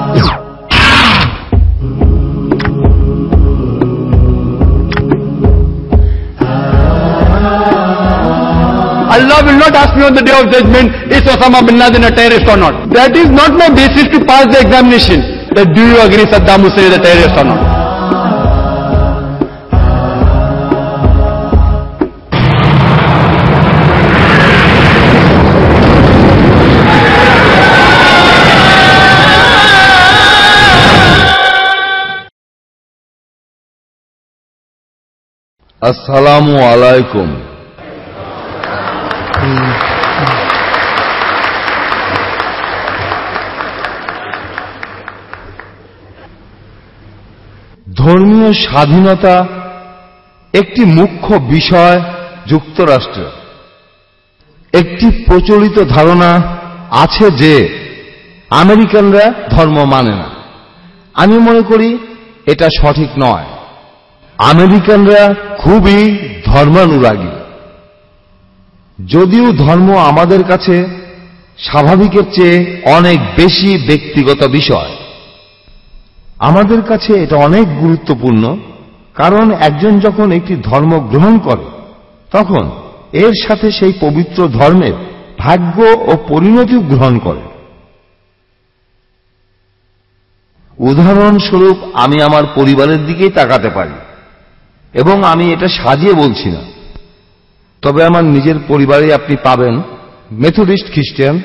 Allah will not ask me on the day of judgment, is Osama bin Laden a terrorist or not? That is not my basis to pass the examination. That do you agree Saddam Hussein is a terrorist or not? আসসালামু আলাইকুম। ধর্মীয় স্বাধীনতা একটি মুখ্য বিষয় যুক্তরাষ্ট্রে। একটি প্রচলিত ধারণা আছে যে আমেরিকানরা ধর্ম মানে না। আমি মনে করি এটা সঠিক নয়। আমেরিকানরা খুবই ধর্মানুরাগী। যদিও ধর্ম আমাদের কাছে স্বাভাবিকের চেয়ে অনেক বেশি ব্যক্তিগত বিষয়, আমাদের কাছে এটা অনেক গুরুত্বপূর্ণ। কারণ একজন যখন একটি ধর্ম গ্রহণ করে তখন এর সাথে সেই পবিত্র ধর্মের ভাগ্য ও পরিণতি গ্রহণ করে। উদাহরণস্বরূপ আমি আমার পরিবারের দিকেই তাকাতে পারি, এবং আমি এটা সাজিয়ে বলছি না। তবে আমার নিজের পরিবারে আপনি পাবেন মেথডিস্ট খ্রিস্টান,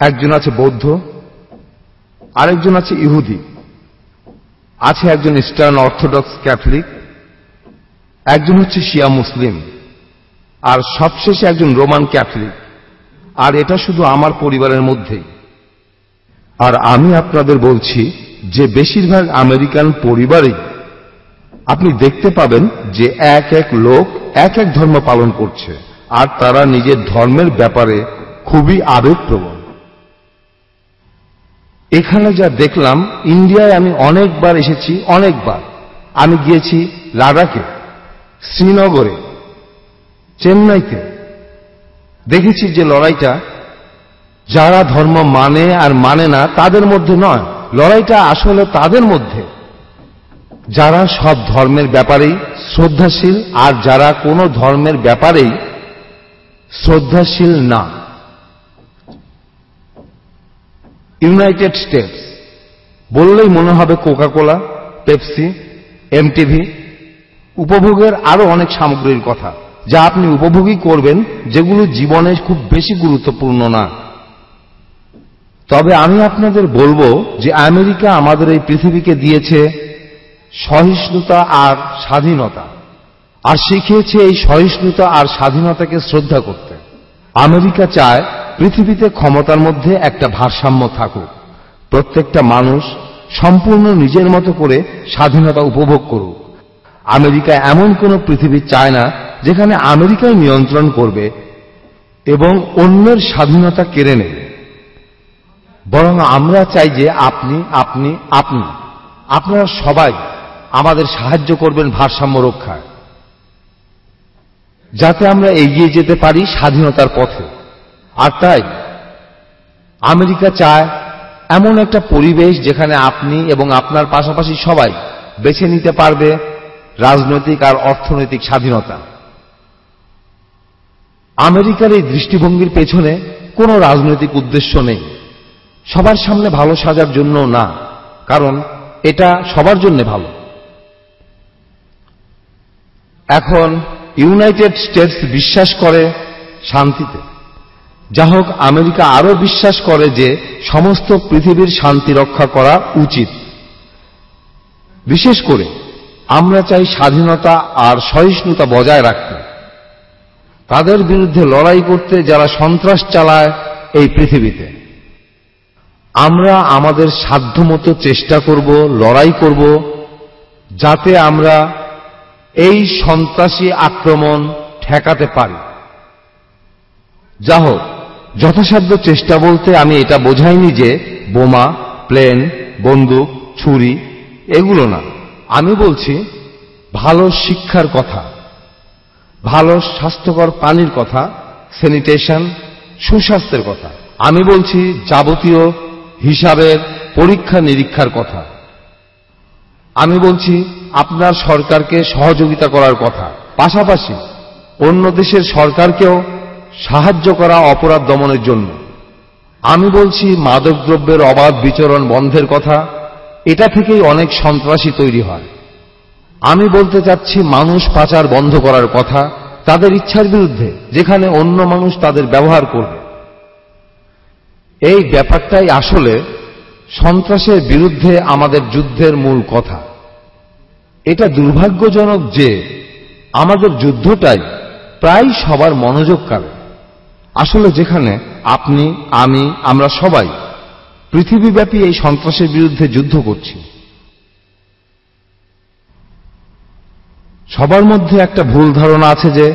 একজন আছে বৌদ্ধ, আরেকজন আছে ইহুদি, আছে একজন ইস্টার্ন অর্থোডক্স ক্যাথলিক, একজন হচ্ছে শিয়া মুসলিম, আর সবশেষে একজন রোমান ক্যাথলিক। আর এটা শুধু আমার পরিবারের মধ্যেই। আর আমি আপনাদের বলছি যে বেশিরভাগ আমেরিকান পরিবারেই আপনি দেখতে পাবেন যে এক এক লোক এক এক ধর্ম পালন করছে, আর তারা নিজের ধর্মের ব্যাপারে খুবই আবেগপ্রবণ। এখানে যা দেখলাম, ইন্ডিয়ায় আমি অনেকবার এসেছি, অনেকবার আমি গিয়েছি লাদাখে, শ্রীনগরে, চেন্নাইতে। দেখেছি যে লড়াইটা যারা ধর্ম মানে আর মানে না তাদের মধ্যে নয়, লড়াইটা আসলে তাদের মধ্যে যারা সব ধর্মের ব্যাপারেই শ্রদ্ধাশীল আর যারা কোনো ধর্মের ব্যাপারেই শ্রদ্ধাশীল না। ইউনাইটেড স্টেটস বললেই মনে হবে কোকাকোলা, পেপসি, এমটিভি, উপভোগের আরো অনেক সামগ্রীর কথা, যা আপনি উপভোগই করবেন, যেগুলো জীবনে খুব বেশি গুরুত্বপূর্ণ না। তবে আমি আপনাদের বলবো যে আমেরিকা আমাদের এই পৃথিবীকে দিয়েছে সহিষ্ণুতা আর স্বাধীনতা, আর শিখিয়েছে এই সহিষ্ণুতা আর স্বাধীনতাকে শ্রদ্ধা করতে। আমেরিকা চায় পৃথিবীতে ক্ষমতার মধ্যে একটা ভারসাম্য থাকুক, প্রত্যেকটা মানুষ সম্পূর্ণ নিজের মতো করে স্বাধীনতা উপভোগ করুক। আমেরিকা এমন কোন পৃথিবী চায় না যেখানে আমেরিকাই নিয়ন্ত্রণ করবে এবং অন্যের স্বাধীনতা কেড়ে নেবে। বরং আমরা চাই যে আপনি আপনি আপনি আপনারা সবাই আমাদের সাহায্য করবেন ভারসাম্য রক্ষায়, যাতে আমরা এগিয়ে যেতে পারি স্বাধীনতার পথে। আর তাই আমেরিকা চায় এমন একটা পরিবেশ যেখানে আপনি এবং আপনার পাশাপাশি সবাই বেছে নিতে পারবে রাজনৈতিক আর অর্থনৈতিক স্বাধীনতা। আমেরিকার এই দৃষ্টিভঙ্গির পেছনে কোনো রাজনৈতিক উদ্দেশ্য নেই, সবার সামনে ভালো সাজার জন্য না, কারণ এটা সবার জন্য ভালো। এখন ইউনাইটেড স্টেটস বিশ্বাস করে শান্তিতে, যা হোক আমেরিকা আরো বিশ্বাস করে যে সমস্ত পৃথিবীর শান্তি রক্ষা করা উচিত। বিশেষ করে আমরা চাই স্বাধীনতা আর সহিষ্ণুতা বজায় রাখতে, তাদের বিরুদ্ধে লড়াই করতে যারা সন্ত্রাস চালায় এই পৃথিবীতে। আমরা আমাদের সাধ্যমতো চেষ্টা করব, লড়াই করব, যাতে আমরা এই সন্ত্রাসী আক্রমণ ঠেকাতে পারি। যা হোক, যথাসাধ্য চেষ্টা বলতে আমি এটা বোঝাইনি যে বোমা, প্লেন, বন্দুক, ছুরি এগুলো না। আমি বলছি ভালো শিক্ষার কথা, ভালো স্বাস্থ্যকর পানির কথা, স্যানিটেশন, সুস্বাস্থ্যের কথা। আমি বলছি যাবতীয় হিসাবের পরীক্ষা নিরীক্ষার কথা। আমি বলছি আপনার সরকারকে সহযোগিতা করার কথা, পাশাপাশি অন্য দেশের সরকারকেও সাহায্য করা অপরাধ দমনের জন্য। আমি বলছি মাদকদ্রব্যের অবাধ বিচরণ বন্ধের কথা, এটা থেকেই অনেক সন্ত্রাসী তৈরি হয়। আমি বলতে চাচ্ছি মানুষ পাচার বন্ধ করার কথা, তাদের ইচ্ছার বিরুদ্ধে, যেখানে অন্য মানুষ তাদের ব্যবহার করবে। এই ব্যাপারটাই আসলে সন্ত্রাসের বিরুদ্ধে আমাদের যুদ্ধের মূল কথা। এটা দুর্ভাগ্যজনক যে আমাদের যুদ্ধটাই প্রায় সবার মনোযোগ কাড়ে। আসলে যেখানে আপনি, আমি, আমরা সবাই পৃথিবীব্যাপী এই সন্ত্রাসের বিরুদ্ধে যুদ্ধ করছি। সবার মধ্যে একটা ভুল ধারণা আছে যে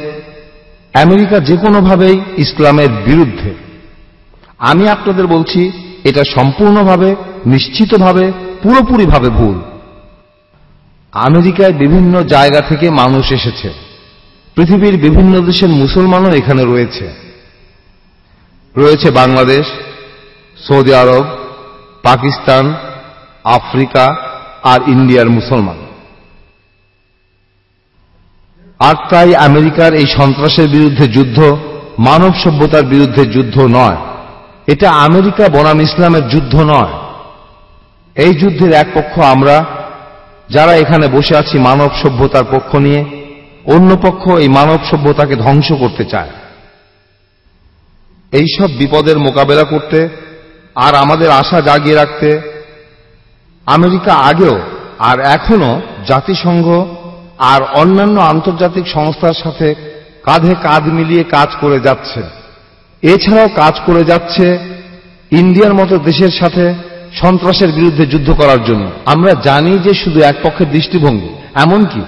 আমেরিকা যে কোনোভাবেই ইসলামের বিরুদ্ধে। আমি আপনাদের বলছি এটা সম্পূর্ণভাবে, নিশ্চিতভাবে, পুরোপুরিভাবে ভুল। আমেরিকায় বিভিন্ন জায়গা থেকে মানুষ এসেছে, পৃথিবীর বিভিন্ন দেশের মুসলমানও এখানে রয়েছে। রয়েছে বাংলাদেশ, সৌদি আরব, পাকিস্তান, আফ্রিকা আর ইন্ডিয়ার মুসলমান। আর তাই আমেরিকার এই সন্ত্রাসের বিরুদ্ধে যুদ্ধ মানব সভ্যতার বিরুদ্ধে যুদ্ধ নয়, এটা আমেরিকা বনাম ইসলামের যুদ্ধ নয়। এই যুদ্ধের এক পক্ষ আমরা, যারা এখানে বসে আছি মানব সভ্যতার পক্ষ নিয়ে, অন্য পক্ষ এই মানব সভ্যতাকে ধ্বংস করতে চায়। এই সব বিপদের মোকাবেলা করতে আর আমাদের আশা জাগিয়ে রাখতে আমেরিকা আগেও আর এখনো জাতিসংঘ আর অন্যান্য আন্তর্জাতিক সংস্থার সাথে কাঁধে কাঁধ মিলিয়ে কাজ করে যাচ্ছে। এছাড়াও কাজ করে যাচ্ছে ইন্ডিয়ার মতো দেশের সাথে সন্ত্রাসের বিরুদ্ধে যুদ্ধ করার জন্য। আমরা জানি যে শুধু এক পক্ষের দৃষ্টিভঙ্গি, এমনকি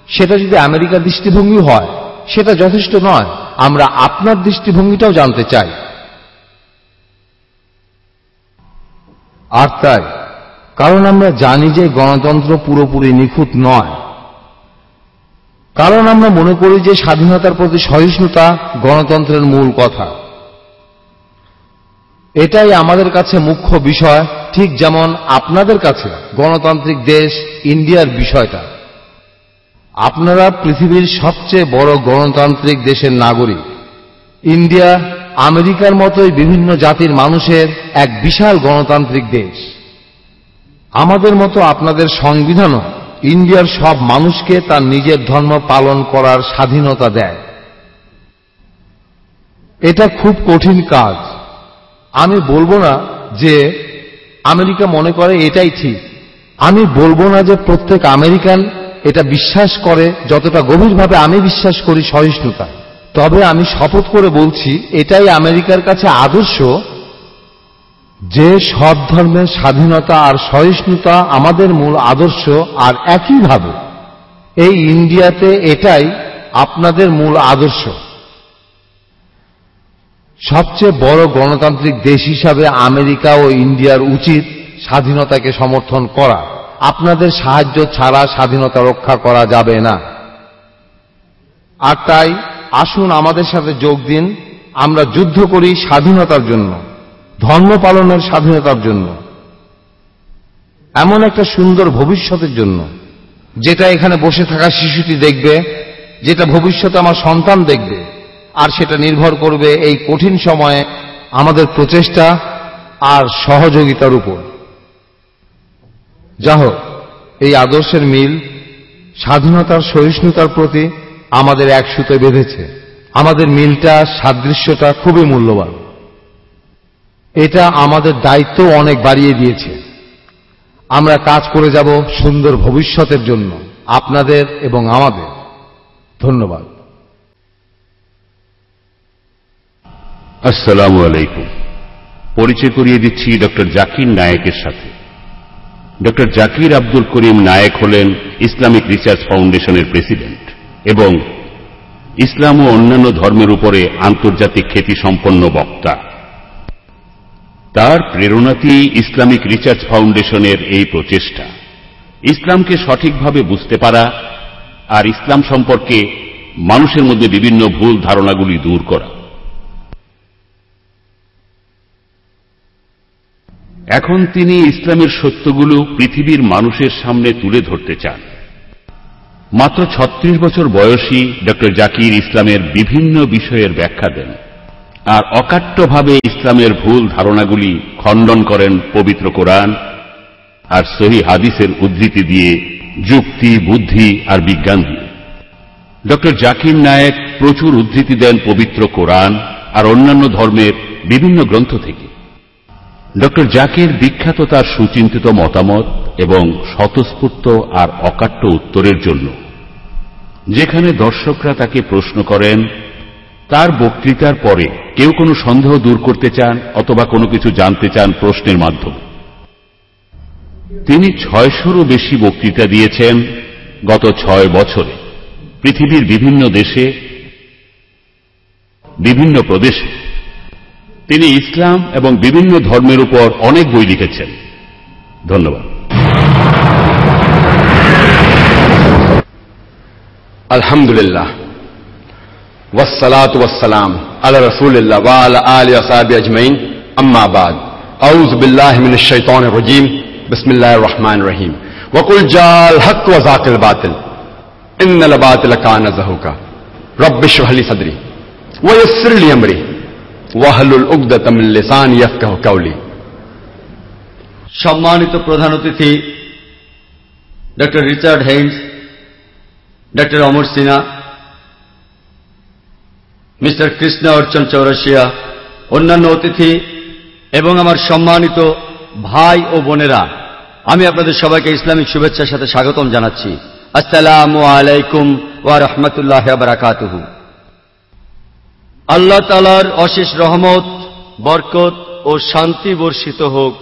সেটা যদি আমেরিকার দৃষ্টিভঙ্গি হয় সেটা যথেষ্ট নয়। আমরা আপনার দৃষ্টিভঙ্গিটাও জানতে চাই। আর তাই, কারণ আমরা জানি যে গণতন্ত্র পুরোপুরি নিখুঁত নয়, কারণ আমরা মনে করি যে স্বাধীনতার প্রতি সহিষ্ণুতা গণতন্ত্রের মূল কথা। এটাই আমাদের কাছে মুখ্য বিষয়, ঠিক যেমন আপনাদের কাছে গণতান্ত্রিক দেশ ইন্ডিয়ার বিষয়টা। আপনারা পৃথিবীর সবচেয়ে বড় গণতান্ত্রিক দেশের নাগরিক। ইন্ডিয়া আমেরিকার মতোই বিভিন্ন জাতির মানুষের এক বিশাল গণতান্ত্রিক দেশ। আমাদের মতো আপনাদের সংবিধানও ইন্ডিয়ার সব মানুষকে তার নিজের ধর্ম পালন করার স্বাধীনতা দেয়। এটা খুব কঠিন কাজ। আমি বলবো না যে আমেরিকা মনে করে এটাই ঠিক। আমি বলবো না যে প্রত্যেক আমেরিকান এটা বিশ্বাস করে যতটা গভীরভাবে আমি বিশ্বাস করি সহিষ্ণুতা। তবে আমি শপথ করে বলছি এটাই আমেরিকার কাছে আদর্শ, যে সব ধর্মের স্বাধীনতা আর সহিষ্ণুতা আমাদের মূল আদর্শ। আর একইভাবে এই ইন্ডিয়াতে এটাই আপনাদের মূল আদর্শ। সবচেয়ে বড় গণতান্ত্রিক দেশ হিসাবে আমেরিকা ও ইন্ডিয়ার উচিত স্বাধীনতাকে সমর্থন করা। আপনাদের সাহায্য ছাড়া স্বাধীনতা রক্ষা করা যাবে না। আর তাই আসুন আমাদের সাথে যোগ দিন। আমরা যুদ্ধ করি স্বাধীনতার জন্য, ধর্ম পালনের স্বাধীনতার জন্য, এমন একটা সুন্দর ভবিষ্যতের জন্য যেটা এখানে বসে থাকা শিশুটি দেখবে, যেটা ভবিষ্যতে আমার সন্তান দেখবে। আর সেটা নির্ভর করবে এই কঠিন সময়ে আমাদের প্রচেষ্টা আর সহযোগিতার উপর। যা হোক, এই আদর্শের মিল স্বাধীনতার সহিষ্ণুতার প্রতি আমাদের এক সুতোয় বেঁধেছে। আমাদের মিলটা, সাদৃশ্যটা খুবই মূল্যবান। এটা আমাদের দায়িত্ব অনেক বাড়িয়ে দিয়েছে। আমরা কাজ করে যাব সুন্দর ভবিষ্যতের জন্য, আপনাদের এবং আমাদের। ধন্যবাদ। আসসালামু আলাইকুম। পরিচয় করিয়ে দিচ্ছি ডক্টর জাকির নায়েকের সাথে। ডক্টর জাকির আব্দুল করিম নায়েক হলেন ইসলামিক রিসার্চ ফাউন্ডেশনের প্রেসিডেন্ট এবং ইসলাম ও অন্যান্য ধর্মের উপরে আন্তর্জাতিক খ্যাতিসম্পন্ন বক্তা। তার প্রেরণাতেই ইসলামিক রিসার্চ ফাউন্ডেশনের এই প্রচেষ্টা, ইসলামকে সঠিকভাবে বুঝতে পারা আর ইসলাম সম্পর্কে মানুষের মধ্যে বিভিন্ন ভুল ধারণাগুলি দূর করা। এখন তিনি ইসলামের সত্যগুলো পৃথিবীর মানুষের সামনে তুলে ধরতে চান। মাত্র ৩৬ বছর বয়সী ডক্টর জাকির ইসলামের বিভিন্ন বিষয়ের ব্যাখ্যা দেন আর অকাট্যভাবে ইসলামের ভুল ধারণাগুলি খণ্ডন করেন পবিত্র কোরআন আর সহিহ হাদিসের উদ্ধৃতি দিয়ে, যুক্তি, বুদ্ধি আর বিজ্ঞান দিয়ে। ডক্টর জাকির নায়েক প্রচুর উদ্ধৃতি দেন পবিত্র কোরআন আর অন্যান্য ধর্মের বিভিন্ন গ্রন্থ থেকে। ডক্টর জাকির বিখ্যাত তার সুচিন্তিত মতামত এবং স্বতঃস্ফূর্ত আর অকাট্য উত্তরের জন্য। যেখানে দর্শকরা তাকে প্রশ্ন করেন, তার বক্তৃতার পরে কেউ কোনো সন্দেহ দূর করতে চান অথবা কোনো কিছু জানতে চান প্রশ্নের মাধ্যমে। তিনি ৬০০রও বেশি বক্তৃতা দিয়েছেন গত ৬ বছরে পৃথিবীর বিভিন্ন দেশে, বিভিন্ন প্রদেশে। তিনি ইসলাম এবং বিভিন্ন ধর্মের উপর অনেক বই লিখেছেন। ধন্যবাদ। আলহামদুলিল্লাহ ওয়াসসালাতু ওয়াসসালাম আলা রাসূলিল্লাহ ওয়া আলা আলিহি ওয়া সাহবিহি আজমাইন, আম্মা বাদ। আউযু বিল্লাহি মিনাশ শাইতানির রাজীম, বিসমিল্লাহির রহমানির রহিম। ওয়া কুল জাল হক ওয়া যাকিল বাতিল, ইন্নাল বাতিলা কানা যাহুকা। রব্বি ইশরাহ লি সাদরি ওয়া ইয়াসসির লি আমরি ওয়াহলুল উকদাতাম মিন লিসানি ইয়াফকাহু কাওলি। সম্মানিত প্রধান অতিথি ডক্টর রিচার্ড হেইন্স, ডক্টর অমর সিনহা, মিস্টার কৃষ্ণ অর্চন চৌরাশিয়া, অন্যান্য অতিথি এবং আমার সম্মানিত ভাই ও বোনেরা, আমি আপনাদের সবাইকে ইসলামিক শুভেচ্ছার সাথে স্বাগতম জানাচ্ছি। আসসালামু আলাইকুম ওয়া রাহমাতুল্লাহি ওয়া বারাকাতুহু। আল্লাহ তাআলার অশেষ রহমত, বরকত ও শান্তি বর্ষিত হোক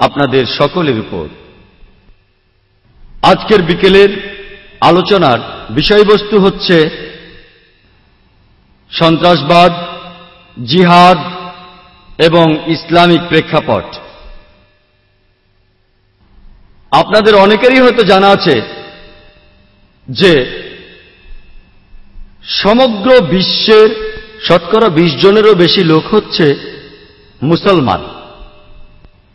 আপনাদের সকলের উপর। আজকের বিকেলের আলোচনার বিষয়বস্তু হচ্ছে সন্ত্রাসবাদ, জিহাদ এবং ইসলামিক প্রেক্ষাপট। আপনাদের অনেকেরই হয়তো জানা আছে যে সমগ্র বিশ্বের শতকরা ২০ জনেরও বেশি লোক হচ্ছে মুসলমান,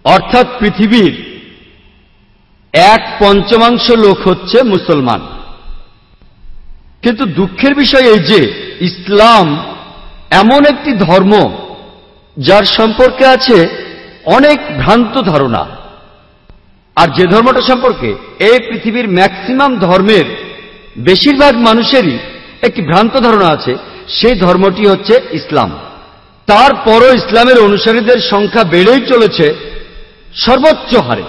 অর্থাৎ পৃথিবীর ১/৫ লোক হচ্ছে মুসলমান। কিন্তু দুঃখের বিষয় এই যে ইসলাম এমন একটি ধর্ম যার সম্পর্কে আছে অনেক ভ্রান্ত ধারণা, আর যে ধর্মটা সম্পর্কে এই পৃথিবীর ম্যাক্সিমাম ধর্মের বেশিরভাগ মানুষেরই একটি ভ্রান্ত ধারণা আছে, সেই ধর্মটি হচ্ছে ইসলাম। তারপরও ইসলামের অনুসারীদের সংখ্যা বেড়েই চলেছে সর্বোচ্চ হারে।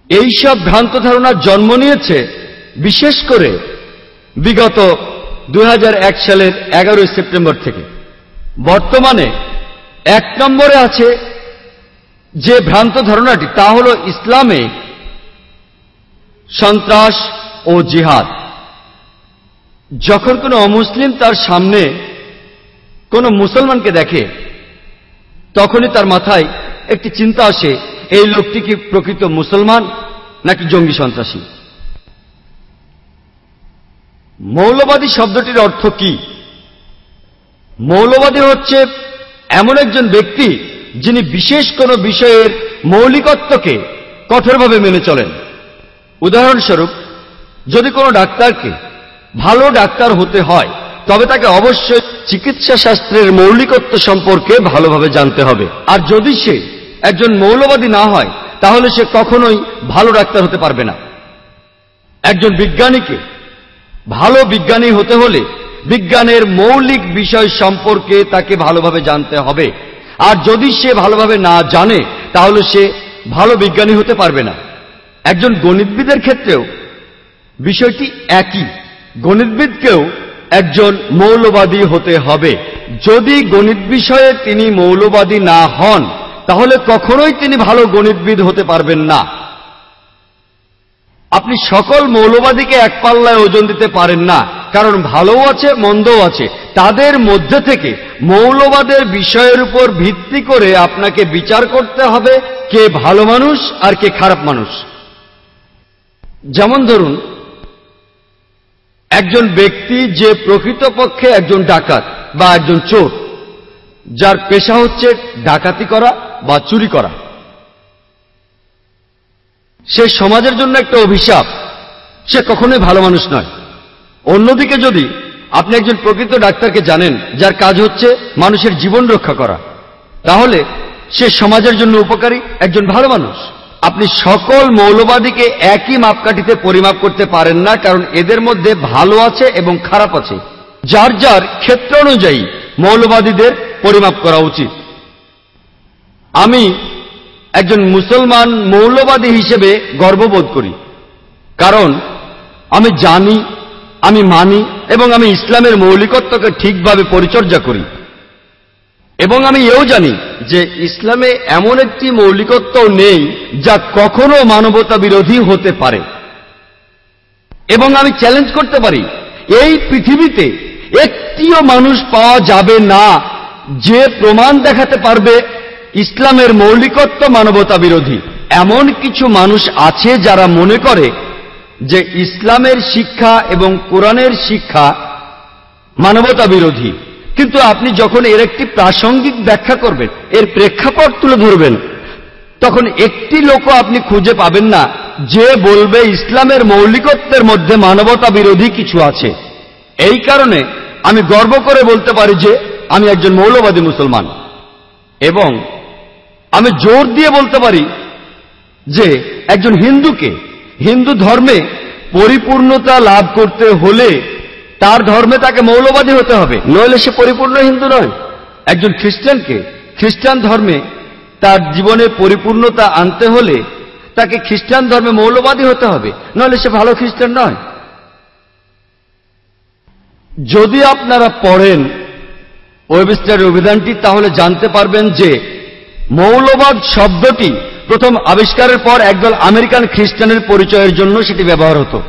এইসব ভ্রান্ত ধারণার জন্ম নিয়েছে বিশেষ করে বিগত ২০০১ সালের ১১ সেপ্টেম্বর থেকে। বর্তমানে ১ নম্বরে আছে যে ভ্রান্ত ধারণাটি, তা হল ইসলামে সন্ত্রাস ও জিহাদ। যখন কোনো অমুসলিম তার সামনে কোনো মুসলমানকে দেখে, তখনই তার মাথায় একটি চিন্তা আসে, এই লোকটি কি প্রকৃত মুসলমান নাকি জঙ্গি সন্ত্রাসী। মৌলবাদী শব্দটির অর্থ কি? মৌলবাদী হচ্ছে এমন একজন ব্যক্তি যিনি বিশেষ কোনো বিষয়ের মৌলিকত্বকে কঠোরভাবে মেনে চলেন। উদাহরণস্বরূপ, যদি কোনো ডাক্তারকে ভালো ডাক্তার হতে হয়, তবে তাকে অবশ্যই চিকিৎসা শাস্ত্রের মৌলিকত্ব সম্পর্কে ভালোভাবে জানতে হবে। আর যদি সে একজন মৌলবাদী না হয়, তাহলে সে কখনোই ভালো ডাক্তার হতে পারবে না। একজন বিজ্ঞানীকে ভালো বিজ্ঞানী হতে হলে বিজ্ঞানের মৌলিক বিষয় সম্পর্কে তাকে ভালোভাবে জানতে হবে। আর যদি সে ভালোভাবে না জানে, তাহলে সে ভালো বিজ্ঞানী হতে পারবে না। একজন গণিতবিদের ক্ষেত্রেও বিষয়টি একই। গণিতবিদকেও একজন মৌলবাদী হতে হবে। যদি গণিত বিষয়ে তিনি মৌলবাদী না হন, তাহলে কখনোই তিনি ভালো গণিতবিদ হতে পারবেন না। আপনি সকল মৌলবাদীকে এক পাল্লায় ওজন দিতে পারেন না, কারণ ভালোও আছে মন্দও আছে। তাদের মধ্যে থেকে মৌলবাদের বিষয়ের উপর ভিত্তি করে আপনাকে বিচার করতে হবে কে ভালো মানুষ আর কে খারাপ মানুষ। যেমন ধরুন, একজন ব্যক্তি যে প্রকৃতপক্ষে একজন ডাকাত বা একজন চোর, যার পেশা হচ্ছে ডাকাতি করা বা চুরি করা। সে সমাজের জন্য একটা অভিশাপ, সে কখনোই ভালো মানুষ নয়। অন্যদিকে যদি আপনি একজন প্রকৃত ডাক্তারকে জানেন যার কাজ হচ্ছে মানুষের জীবন রক্ষা করা, তাহলে সে সমাজের জন্য উপকারী একজন ভালো মানুষ। আপনি সকল মৌলবাদীকে একই মাপকাঠিতে পরিমাপ করতে পারেন না, কারণ এদের মধ্যে ভালো আছে এবং খারাপ আছে। যার যার ক্ষেত্র অনুযায়ী মৌলবাদীদের পরিমাপ করা উচিত। আমি একজন মুসলমান মৌলবাদী হিসেবে গর্ববোধ করি, কারণ আমি জানি, আমি মানি এবং আমি ইসলামের মৌলিকত্বকে ঠিকভাবে পরিচর্যা করি। এবং আমি এও জানি যে ইসলামে এমন একটি মৌলিকত্ব নেই যা কখনো মানবতা বিরোধী হতে পারে। এবং আমি চ্যালেঞ্জ করতে পারি, এই পৃথিবীতে একটিও মানুষ পাওয়া যাবে না যে প্রমাণ দেখাতে পারবে ইসলামের মৌলিকত্ব মানবতা বিরোধী। এমন কিছু মানুষ আছে যারা মনে করে যে ইসলামের শিক্ষা এবং কোরআনের শিক্ষা মানবতা বিরোধী, কিন্তু আপনি যখন এর একটি প্রাসঙ্গিক ব্যাখ্যা করবেন, এর প্রেক্ষাপট তুলে ধরবেন, তখন একটি লোকও আপনি খুঁজে পাবেন না যে বলবে ইসলামের মৌলিকত্বের মধ্যে মানবতা বিরোধী কিছু আছে। এই কারণে আমি গর্ব করে বলতে পারি যে আমি একজন মৌলবাদী মুসলমান, এবং আমি জোর দিয়ে বলতে পারি যে একজন হিন্দুকে হিন্দু ধর্মে পরিপূর্ণতা লাভ করতে হলে তার ধর্মে তাকে মৌলবাদী হতে হবে, নইলে সে পরিপূর্ণ হিন্দু নয়। একজন খ্রিস্টানকে খ্রিস্টান ধর্মে তার জীবনে পরিপূর্ণতা আনতে হলে তাকে খ্রিস্টান ধর্মে মৌলবাদী হতে হবে, নইলে সে ভালো খ্রিস্টান নয়। যদি আপনারা পড়েন ওয়েবস্টারের অভিধানটি, তাহলে জানতে পারবেন যে মৌলবাদ শব্দটি প্রথম আবিষ্কারের পর একদল আমেরিকান খ্রিস্টানের পরিচয়ের জন্য সেটি ব্যবহার হতো,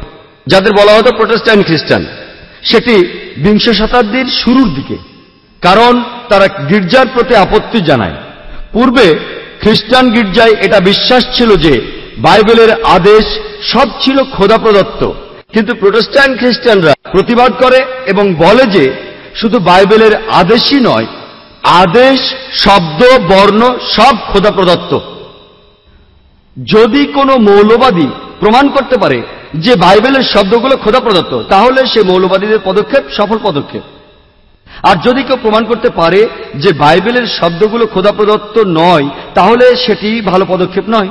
যাদের বলা হতো প্রোটেস্ট্যান্ট খ্রিস্টান। সেটি বিংশ শতাব্দীর শুরুর দিকে, কারণ তারা গির্জার প্রতি আপত্তি জানায়। পূর্বে খ্রিস্টান গির্জায় এটা বিশ্বাস ছিল যে বাইবেলের আদেশ সব ছিল খোদা প্রদত্ত, কিন্তু প্রোটেস্ট্যান্ট খ্রিস্টানরা প্রতিবাদ করে এবং বলে যে শুধু বাইবেলের আদেশই নয়, আদেশ, শব্দ, বর্ণ সব খোদা প্রদত্ত। যদি কোনো মৌলবাদী প্রমাণ করতে পারে যে বাইবেলের শব্দগুলো খোদা প্রদত্ত, তাহলে সে মৌলবাদীদের পদক্ষেপ সফল পদক্ষেপ। আর যদি কেউ প্রমাণ করতে পারে যে বাইবেলের শব্দগুলো খোদা প্রদত্ত নয়, তাহলে সেটি ভালো পদক্ষেপ নয়।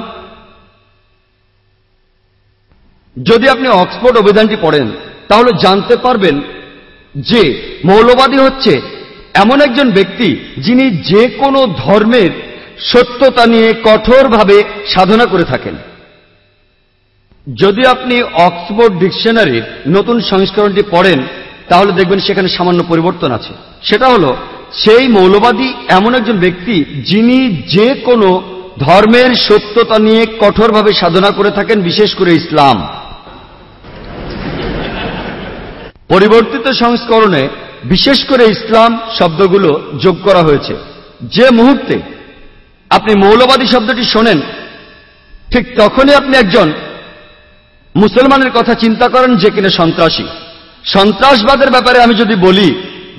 যদি আপনি অক্সফোর্ড অভিধানটি পড়েন, তাহলে জানতে পারবেন যে মৌলবাদী হচ্ছে এমন একজন ব্যক্তি যিনি যে কোনো ধর্মের সত্যতা নিয়ে কঠোরভাবে সাধনা করে থাকেন। যদি আপনি অক্সফোর্ড ডিকশনারির নতুন সংস্করণটি পড়েন, তাহলে দেখবেন সেখানে সামান্য পরিবর্তন আছে। সেটা হলো, সেই মৌলবাদী এমন একজন ব্যক্তি যিনি যে কোনো ধর্মের সত্যতা নিয়ে কঠোরভাবে সাধনা করে থাকেন, বিশেষ করে ইসলাম। পরিবর্তিত সংস্করণে বিশেষ করে ইসলাম শব্দগুলো যোগ করা হয়েছে। যে মুহূর্তে আপনি মৌলবাদী শব্দটি শোনেন, ঠিক তখনই আপনি একজন মুসলমানের কথা চিন্তা করেন যে কিনা সন্ত্রাসী। সন্ত্রাসবাদের ব্যাপারে আমি যদি বলি,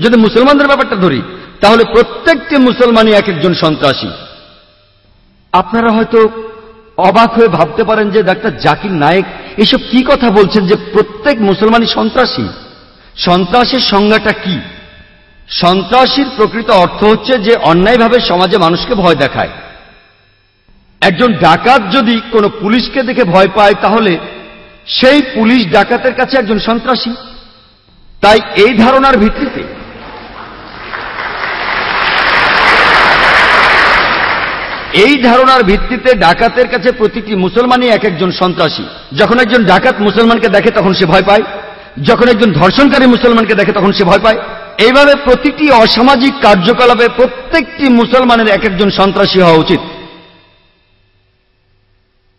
যদি মুসলমানদের ব্যাপারটা ধরি, তাহলে প্রত্যেকটি মুসলমানই এক একজন সন্ত্রাসী। আপনারা হয়তো অবাক হয়ে ভাবতে পারেন যে ডাক্তার জাকির নায়েক এসব কি কথা বলছেন যে প্রত্যেক মুসলমানই সন্ত্রাসী। সন্ত্রাসের সংজ্ঞাটা কি? সন্ত্রাসীর প্রকৃত অর্থ হচ্ছে যে অন্যায়ভাবে সমাজে মানুষকে ভয় দেখায়। একজন ডাকাত যদি কোনো পুলিশকে দেখে ভয় পায়, তাহলে সেই পুলিশ ডাকাতের কাছে একজন সন্ত্রাসী। তাই এই ধারণার ভিত্তিতে ডাকাতের কাছে প্রতিটি মুসলমানই এক একজন সন্ত্রাসী। যখন একজন ডাকাত মুসলমানকে দেখে তখন সে ভয় পায়, যখন একজন ধর্ষণকারী মুসলমানকে দেখে তখন সে ভয় পায়। এইভাবে প্রতিটি অসামাজিক কার্যকলাপে প্রত্যেকটি মুসলমানের এক একজন সন্ত্রাসী হওয়া উচিত।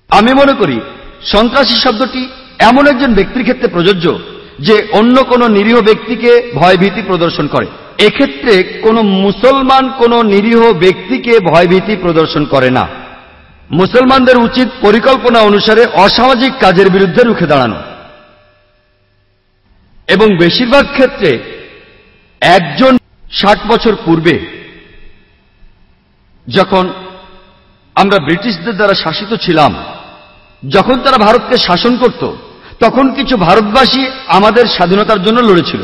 আমি মনে করি সন্ত্রাসী শব্দটি এমন একজন ব্যক্তির ক্ষেত্রে প্রযোজ্য যে অন্য কোনো নিরীহ ব্যক্তিকে ভয়ভীতি প্রদর্শন করে। এক্ষেত্রে কোনো মুসলমান কোনো নিরীহ ব্যক্তিকে ভয়ভীতি প্রদর্শন করে না। মুসলমানদের উচিত পরিকল্পনা অনুসারে অসামাজিক কাজের বিরুদ্ধে রুখে দাঁড়ানো, এবং বেশিরভাগ ক্ষেত্রে একজন 60 বছর পূর্বে যখন আমরা ব্রিটিশদের দ্বারা শাসিত ছিলাম, যখন তারা ভারতকে শাসন করত, তখন কিছু ভারতবাসী আমাদের স্বাধীনতার জন্য লড়েছিল।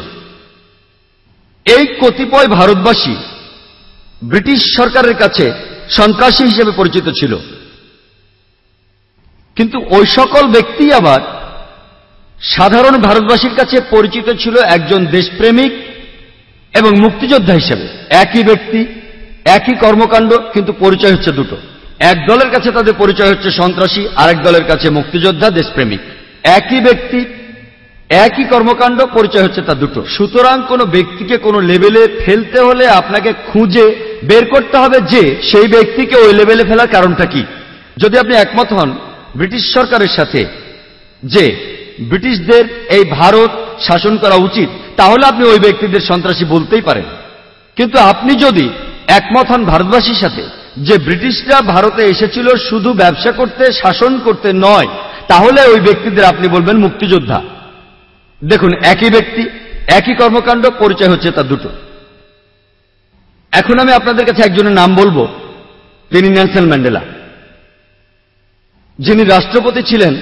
এই কতিপয় ভারতবাসী ব্রিটিশ সরকারের কাছে সন্ত্রাসী হিসেবে পরিচিত ছিল, কিন্তু ওই সকল ব্যক্তি আবার সাধারণ ভারতবাসীর কাছে পরিচিত ছিল একজন দেশপ্রেমিক এবং মুক্তিযোদ্ধা হিসেবে। একই ব্যক্তি, একই কর্মকাণ্ড, কিন্তু পরিচয় হচ্ছে দুটো। এক দলের কাছে তাদের পরিচয় হচ্ছে সন্ত্রাসী, আরেক দলের কাছে মুক্তিযোদ্ধা, দেশপ্রেমিক। একই ব্যক্তি, একই কর্মকাণ্ড, পরিচয় হচ্ছে তা দুটো। সুতরাং কোনো ব্যক্তিকে কোনো লেভেলে ফেলতে হলে আপনাকে খুঁজে বের করতে হবে যে সেই ব্যক্তিকে ওই লেভেলে ফেলার কারণটা কি। যদি আপনি একমত হন ব্রিটিশ সরকারের সাথে যে ব্রিটিশদের এই ভারত শাসন করা উচিত, তাহলে আপনি ওই ব্যক্তিদের সন্ত্রাসী বলতেই পারেন। কিন্তু আপনি যদি একমত হন ভারতবাসীর সাথে যে ব্রিটিশরা ভারতে এসেছিল শুধু ব্যবসা করতে, শাসন করতে নয়, তাহলে ওই ব্যক্তিদের আপনি বলবেন মুক্তিযোদ্ধা। দেখুন, একই ব্যক্তি, একই কর্মকাণ্ড, পরিচয় হচ্ছে তা দুটো। এখন আমি আপনাদের কাছে একজনের নাম বলবো, তিনি নেলসন ম্যান্ডেলা, যিনি রাষ্ট্রপতি ছিলেন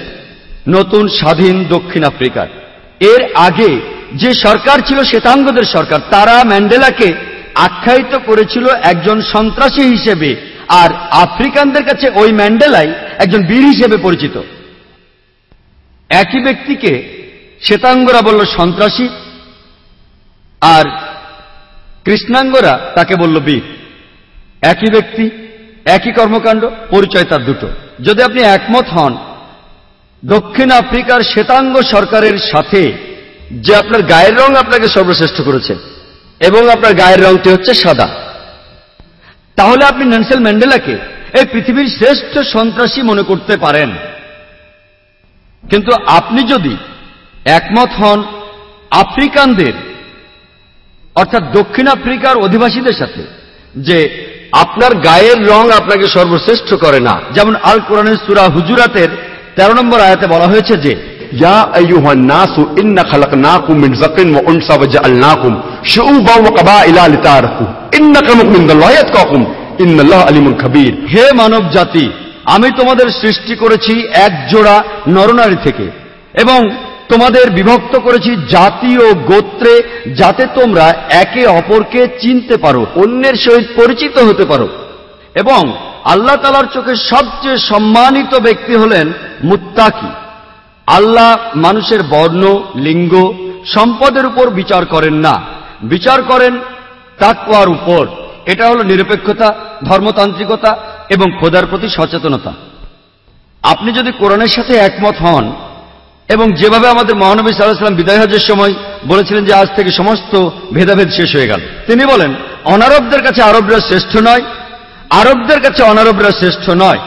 নতুন স্বাধীন দক্ষিণ আফ্রিকার। এর আগে যে সরকার ছিল শ্বেতাঙ্গদের সরকার, তারা ম্যান্ডেলাকে আখ্যায়িত করেছিল একজন সন্ত্রাসী হিসেবে, আর আফ্রিকানদের কাছে ওই ম্যান্ডেলাই একজন বীর হিসেবে পরিচিত। একই ব্যক্তিকে শ্বেতাঙ্গরা বলল সন্ত্রাসী, আর কৃষ্ণাঙ্গরা তাকে বলল বীর। একই ব্যক্তি, একই কর্মকাণ্ড, পরিচয় তার দুটো। যদি আপনি একমত হন দক্ষিণ আফ্রিকার শ্বেতাঙ্গ সরকারের সাথে যে আপনার গায়ের রং আপনাকে সর্বশ্রেষ্ঠ করেছে এবং আপনার গায়ের রংটি হচ্ছে সাদা, তাহলে আপনি নেলসন ম্যান্ডেলাকে এই পৃথিবীর শ্রেষ্ঠ সন্ত্রাসী মনে করতে পারেন। কিন্তু আপনি যদি একমত হন আফ্রিকানদের, অর্থাৎ দক্ষিণ আফ্রিকার অধিবাসীদের সাথে যে আপনার গায়ের রং আপনাকে সর্বশ্রেষ্ঠ করে না, যেমন আল কোরআনের সূরা হুজুরাতের 13 নম্বর আয়াতে বলা হয়েছে যে या अय्युहन नासु इन्ना खलकनाकुम मिन ज़करिन व उनसा व जअलनाकुम शुऊबन व क़बाइला लितारकू इन्ना अक्रमकुम इनदल्लाहि अत्क़ाकुम इन्नल्लाह अलीमुन खबीर। হে মানব জাতি, আমি তোমাদের সৃষ্টি করেছি এক জোড়া নরনারী থেকে এবং তোমাদের বিভক্ত করেছি জাতি ও গোত্রে, যাতে তোমরা একে অপরকে চিনতে পারো, অন্যের সহিত পরিচিত হতে পারো। এবং আল্লাহ তাআলার চোখে সবচেয়ে সম্মানিত ব্যক্তি হলেন মুত্তাকি। আল্লাহ মানুষের বর্ণ, লিঙ্গ, সম্পদের উপর বিচার করেন না, বিচার করেন তাকওয়ার উপর। এটা হলো নিরপেক্ষতা, ধর্মতান্ত্রিকতা এবং খোদার প্রতি সচেতনতা। আপনি যদি কোরআনের সাথে একমত হন এবং যেভাবে আমাদের মহানবী সাল্লাল্লাহু আলাইহি ওয়াসাল্লাম বিদায় হজের সময় বলেছিলেন যে আজ থেকে সমস্ত ভেদাভেদ শেষ হয়ে গেল, তিনি বলেন অনারবদের কাছে আরবরা শ্রেষ্ঠ নয়, আরবদের কাছে অনারবরা শ্রেষ্ঠ নয়,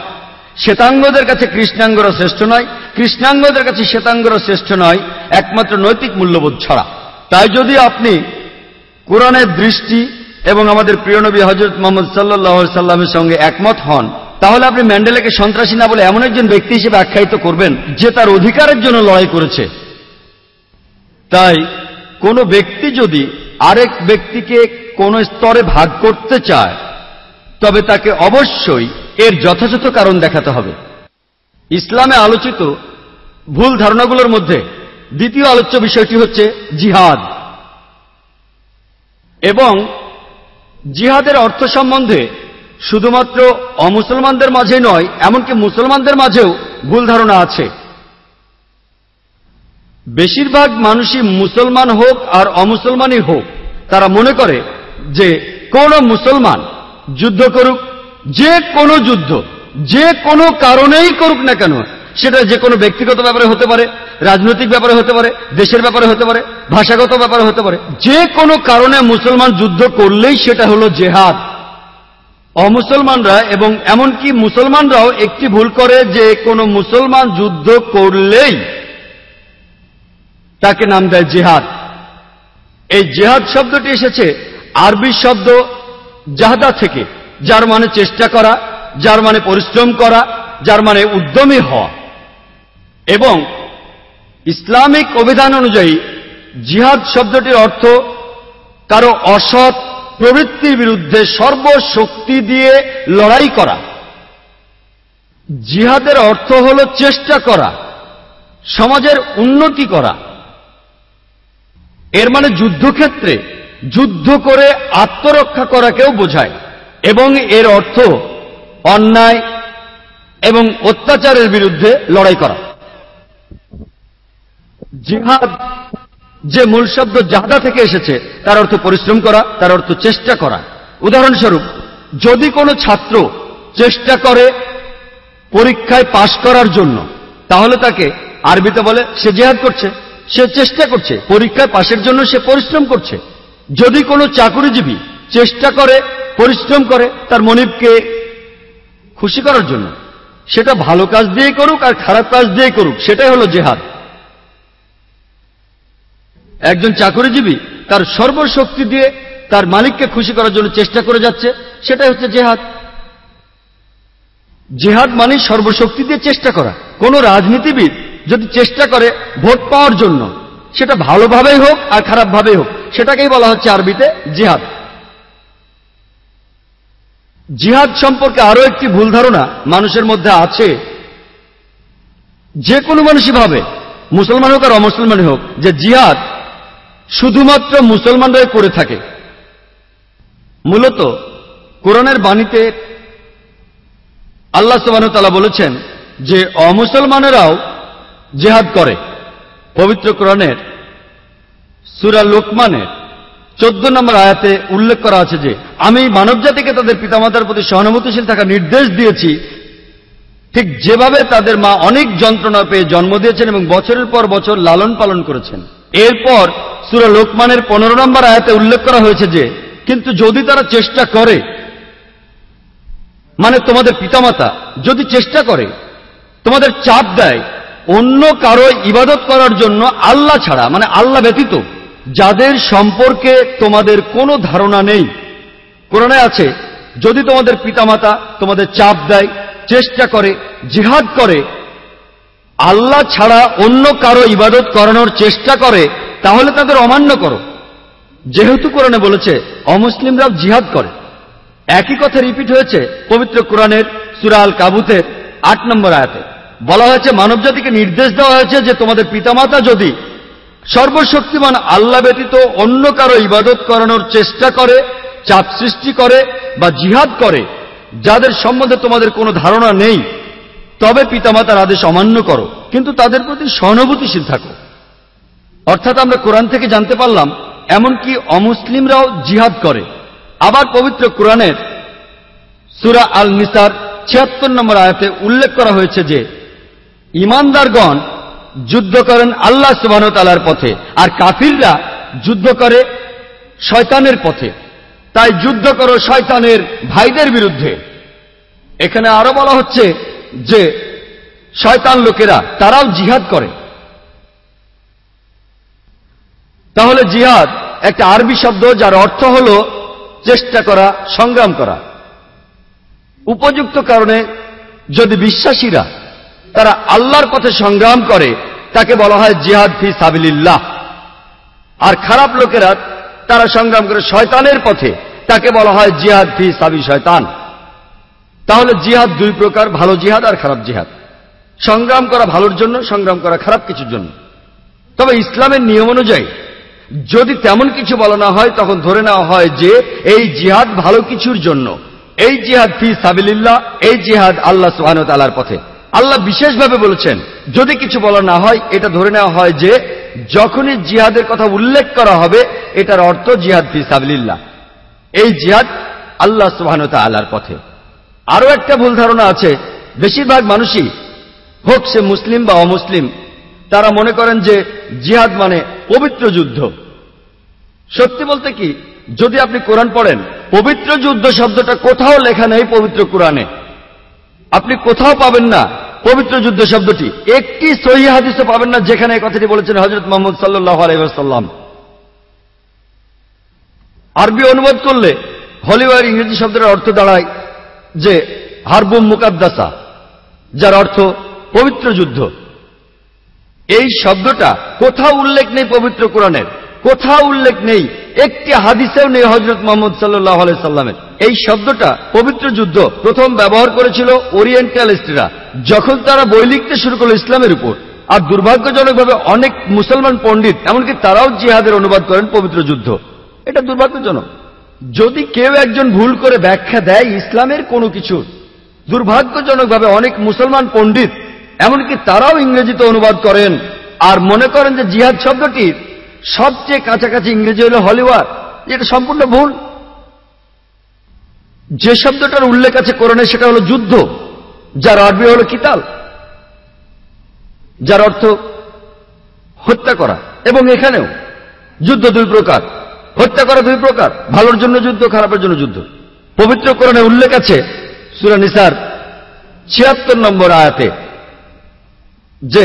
শ্বেতাঙ্গদের কাছে কৃষ্ণাঙ্গরা শ্রেষ্ঠ নয়, কৃষ্ণাঙ্গদের কাছে শ্বেতাঙ্গরা শ্রেষ্ঠ নয়, একমাত্র নৈতিক মূল্যবোধ ছাড়া। তাই যদি আপনি কোরআনের দৃষ্টি এবং আমাদের প্রিয় নবী হযরত মুহাম্মদ সাল্লাল্লাহু আলাইহি সাল্লামের সঙ্গে একমত হন, তাহলে আপনি ম্যান্ডেলাকে সন্ত্রাসী না বলে এমন একজন ব্যক্তি হিসেবে আখ্যায়িত করবেন যে তার অধিকারের জন্য লড়াই করেছে। তাই কোনো ব্যক্তি যদি আরেক ব্যক্তিকে কোন স্তরে ভাগ করতে চায়, তবে তাকে অবশ্যই এর যথাযথ কারণ দেখাতে হবে। ইসলামে আলোচিত ভুল ধারণাগুলোর মধ্যে দ্বিতীয় আলোচ্য বিষয়টি হচ্ছে জিহাদ। এবং জিহাদের অর্থ সম্বন্ধে শুধুমাত্র অমুসলমানদের মাঝে নয়, এমনকি মুসলমানদের মাঝেও ভুল ধারণা আছে। বেশিরভাগ মানুষই মুসলমান হোক আর অমুসলমানই হোক, তারা মনে করে যে কোন মুসলমান যুদ্ধ করুক, যে কোনো যুদ্ধ যে কোনো কারণেই করুক না কেন, সেটা যে কোনো ব্যক্তিগত ব্যাপারে হতে পারে, রাজনৈতিক ব্যাপারে হতে পারে, দেশের ব্যাপারে হতে পারে, ভাষাগত ব্যাপারে হতে পারে, যে কোনো কারণে মুসলমান যুদ্ধ করলেই সেটা হলো জেহাদ। অমুসলমানরা এবং এমনকি মুসলমানরাও একটি ভুল করে যে কোনো মুসলমান যুদ্ধ করলেই তাকে নাম দেয় জেহাদ। এই জেহাদ শব্দটি এসেছে আরবি শব্দ জাহাদা থেকে, যার মানে চেষ্টা করা, যার মানে পরিশ্রম করা, যার মানে উদ্যমী হওয়া। এবং ইসলামিক অভিধান অনুযায়ী জিহাদ শব্দটির অর্থ কারো অসৎ প্রবৃত্তির বিরুদ্ধে সর্বশক্তি দিয়ে লড়াই করা। জিহাদের অর্থ হল চেষ্টা করা, সমাজের উন্নতি করা। এর মানে যুদ্ধক্ষেত্রে যুদ্ধ করে আত্মরক্ষা করাকেও বোঝায়, এবং এর অর্থ অন্যায় এবং অত্যাচারের বিরুদ্ধে লড়াই করা। জিহাদ যে মূল শব্দ জাহাদা থেকে এসেছে, তার অর্থ পরিশ্রম করা, তার অর্থ চেষ্টা করা। উদাহরণস্বরূপ, যদি কোনো ছাত্র চেষ্টা করে পরীক্ষায় পাশ করার জন্য, তাহলে তাকে আরবিতে বলে সে জিহাদ করছে, সে চেষ্টা করছে, পরীক্ষায় পাশের জন্য সে পরিশ্রম করছে। যদি কোনো চাকুরিজীবী চেষ্টা করে পরিশ্রম করে তার মনিবকে খুশি করার জন্য, সেটা ভালো কাজ দিয়ে করুক আর খারাপ কাজ দিয়ে করুক, সেটাই হলো জিহাদ। একজন চাকুরিজীবী তার সর্বশক্তি দিয়ে তার মালিককে খুশি করার জন্য চেষ্টা করে যাচ্ছে, সেটাই হচ্ছে জিহাদ। জিহাদ মানে সর্বশক্তি দিয়ে চেষ্টা করা। কোন রাজনীতিবিদ যদি চেষ্টা করে ভোট পাওয়ার জন্য, সেটা ভালোভাবেই হোক আর খারাপভাবেই হোক, সেটাকেই বলা হচ্ছে আরবিতে জিহাদ। জিহাদ সম্পর্কে আরো একটি ভুল ধারণা মানুষের মধ্যে আছে। যে কোনো মানুষই ভাবে, মুসলমান হোক আর অমুসলমান হোক, যে জিহাদ শুধুমাত্র মুসলমানরাই করে থাকে। মূলত কোরআনের বাণীতে আল্লাহ সুবহানাহু ওয়া তাআলা বলেছেন যে অমুসলমানেরাও জিহাদ করে। পবিত্র কোরআনের সূরা লোকমানের 14 নম্বর আয়াতে উল্লেখ করা আছে যে আমি মানবজাতিকে তাদের পিতামাতার প্রতি সহানুভূতিশীল থাকার নির্দেশ দিয়েছি, ঠিক যেভাবে তাদের মা অনেক যন্ত্রণা পেয়ে জন্ম দিয়েছেন এবং বছরের পর বছর লালন পালন করেছেন। এরপর সূরা লোকমানের 15 নম্বর আয়াতে উল্লেখ করা হয়েছে যে কিন্তু যদি তারা চেষ্টা করে, মানে তোমাদের পিতামাতা যদি চেষ্টা করে, তোমাদের চাপ দেয় অন্য কারো ইবাদত করার জন্য আল্লাহ ছাড়া, মানে আল্লাহ ব্যতীত, যাদের সম্পর্কে তোমাদের কোনো ধারণা নেই। কোরআনে আছে যদি তোমাদের পিতামাতা তোমাদের চাপ দেয়, চেষ্টা করে, জিহাদ করে, আল্লাহ ছাড়া অন্য কারো ইবাদত করানোর চেষ্টা করে, তাহলে তাদের অমান্য করো। যেহেতু কোরআনে বলেছে অমুসলিমরাও জিহাদ করে, একই কথা রিপিট হয়েছে পবিত্র কোরআনের সূরা আল কাবুতের 8 নম্বর আয়াতে। বলা হয়েছে মানবজাতিকে নির্দেশ দেওয়া হয়েছে যে তোমাদের পিতামাতা যদি সর্বশক্তিমান আল্লাহ ব্যতীত অন্য কারো ইবাদত করানোর চেষ্টা করে, চাপ সৃষ্টি করে বা জিহাদ করে, যাদের সম্বন্ধে তোমাদের কোনো ধারণা নেই, তবে পিতামাতার আদেশ অমান্য করো, কিন্তু তাদের প্রতি সহানুভূতিশীল থাকো। অর্থাৎ আমরা কোরআন থেকে জানতে পারলাম এমনকি অমুসলিমরাও জিহাদ করে। আবার পবিত্র কোরআনের সূরা আল নিসার 76 নম্বর আয়াতে উল্লেখ করা হয়েছে যে ঈমানদারগণ যুদ্ধ করেন আল্লাহ সুবহানাহু ওয়া তাআলার পথে, আর কাফিররা যুদ্ধ করে শয়তানের পথে। তাই যুদ্ধ করো শয়তানের ভাইদের বিরুদ্ধে। এখানে আরো বলা হচ্ছে যে শয়তান লোকেরা তারাও জিহাদ করে। তাহলে জিহাদ একটা আরবি শব্দ যার অর্থ হল চেষ্টা করা, সংগ্রাম করা। উপযুক্ত কারণে যদি বিশ্বাসীরা তারা আল্লাহর পথে সংগ্রাম করে, তাকে বলা হয় জিহাদ ফি সাবিলিল্লাহ। আর খারাপ লোকেরা তারা সংগ্রাম করে শয়তানের পথে, তাকে বলা হয় জিহাদ ফি সাবি শয়তান। তাহলে জিহাদ দুই প্রকার, ভালো জিহাদ আর খারাপ জিহাদ। সংগ্রাম করা ভালোর জন্য, সংগ্রাম করা খারাপ কিছুর জন্য। তবে ইসলামের নিয়ম অনুযায়ী যদি তেমন কিছু বলা না হয়, তখন ধরে নেওয়া হয় যে এই জিহাদ ভালো কিছুর জন্য, এই জিহাদ ফি সাবিলিল্লাহ, এই জিহাদ আল্লাহ সুবহানাহু ওয়া তাআলার পথে। আল্লাহ বিশেষভাবে বলেছেন যদি কিছু বলা না হয়, এটা ধরে নেওয়া হয় যে যখনই জিহাদের কথা উল্লেখ করা হবে, এটার অর্থ জিহাদ ফি সাবিলিল্লাহ, এই জিহাদ আল্লাহ সুবহানাহু ওয়া তাআলার পথে। আরো একটা ভুল ধারণা আছে, বেশিরভাগ মানুষই, হোক সে মুসলিম বা অমুসলিম, তারা মনে করেন যে জিহাদ মানে পবিত্র যুদ্ধ। সত্যি বলতে কি, যদি আপনি কোরআন পড়েন, পবিত্র যুদ্ধ শব্দটা কোথাও লেখা নেই পবিত্র কোরআনে। আপনি কোথাও পাবেন না পবিত্র যুদ্ধ শব্দটি। একটি সহিহ হাদিসও পাবেন না যেখানে এই কথাটি বলেছেন হযরত মুহাম্মদ সাল্লাল্লাহু আলাইহি ওয়াসাল্লাম। আরবি অনুবাদ করলে হলিওয়ার ইংরেজি শব্দের অর্থ দাঁড়ায় যে হারবুম মুকাদ্দাসা, যার অর্থ পবিত্র যুদ্ধ। এই শব্দটা কোথাও উল্লেখ নেই পবিত্র কোরআনের। কোথাও উল্লেখ নেই, একটি হাদিসেও নেই হযরত মুহাম্মদ সাল্লাল্লাহু আলাইহি সাল্লামের। এই শব্দটা পবিত্র যুদ্ধ প্রথম ব্যবহার করেছিল ওরিয়েন্টালিস্টরা, যখন তারা বই লিখতে শুরু করলো ইসলামের উপর। আর দুর্ভাগ্যজনকভাবে অনেক মুসলমান পণ্ডিত, এমনকি তারাও জিহাদের অনুবাদ করেন পবিত্র যুদ্ধ। এটা দুর্ভাগ্যজনক। যদি কেউ একজন ভুল করে ব্যাখ্যা দেয় ইসলামের কোনো কিছু, দুর্ভাগ্যজনকভাবে অনেক মুসলমান পণ্ডিত এমনকি তারাও ইংরেজিতে অনুবাদ করেন আর মনে করেন যে জিহাদ শব্দটির সবচেয়ে কাছাকাছি ইংরেজি হল হলিওয়ার। এটা সম্পূর্ণ ভুল। যে শব্দটার উল্লেখ আছে কোরআনে সেটা হলো যুদ্ধ, যার আরবি হলো কিতাল, যার অর্থ হত্যা করা। এবং এখানেও যুদ্ধ দুই প্রকার, হত্যা করা দুই প্রকার, ভালোর জন্য যুদ্ধ, খারাপের জন্য যুদ্ধ। পবিত্র কোরআনে উল্লেখ আছে সূরা নিসার ৭৬ নম্বর আয়াতে যে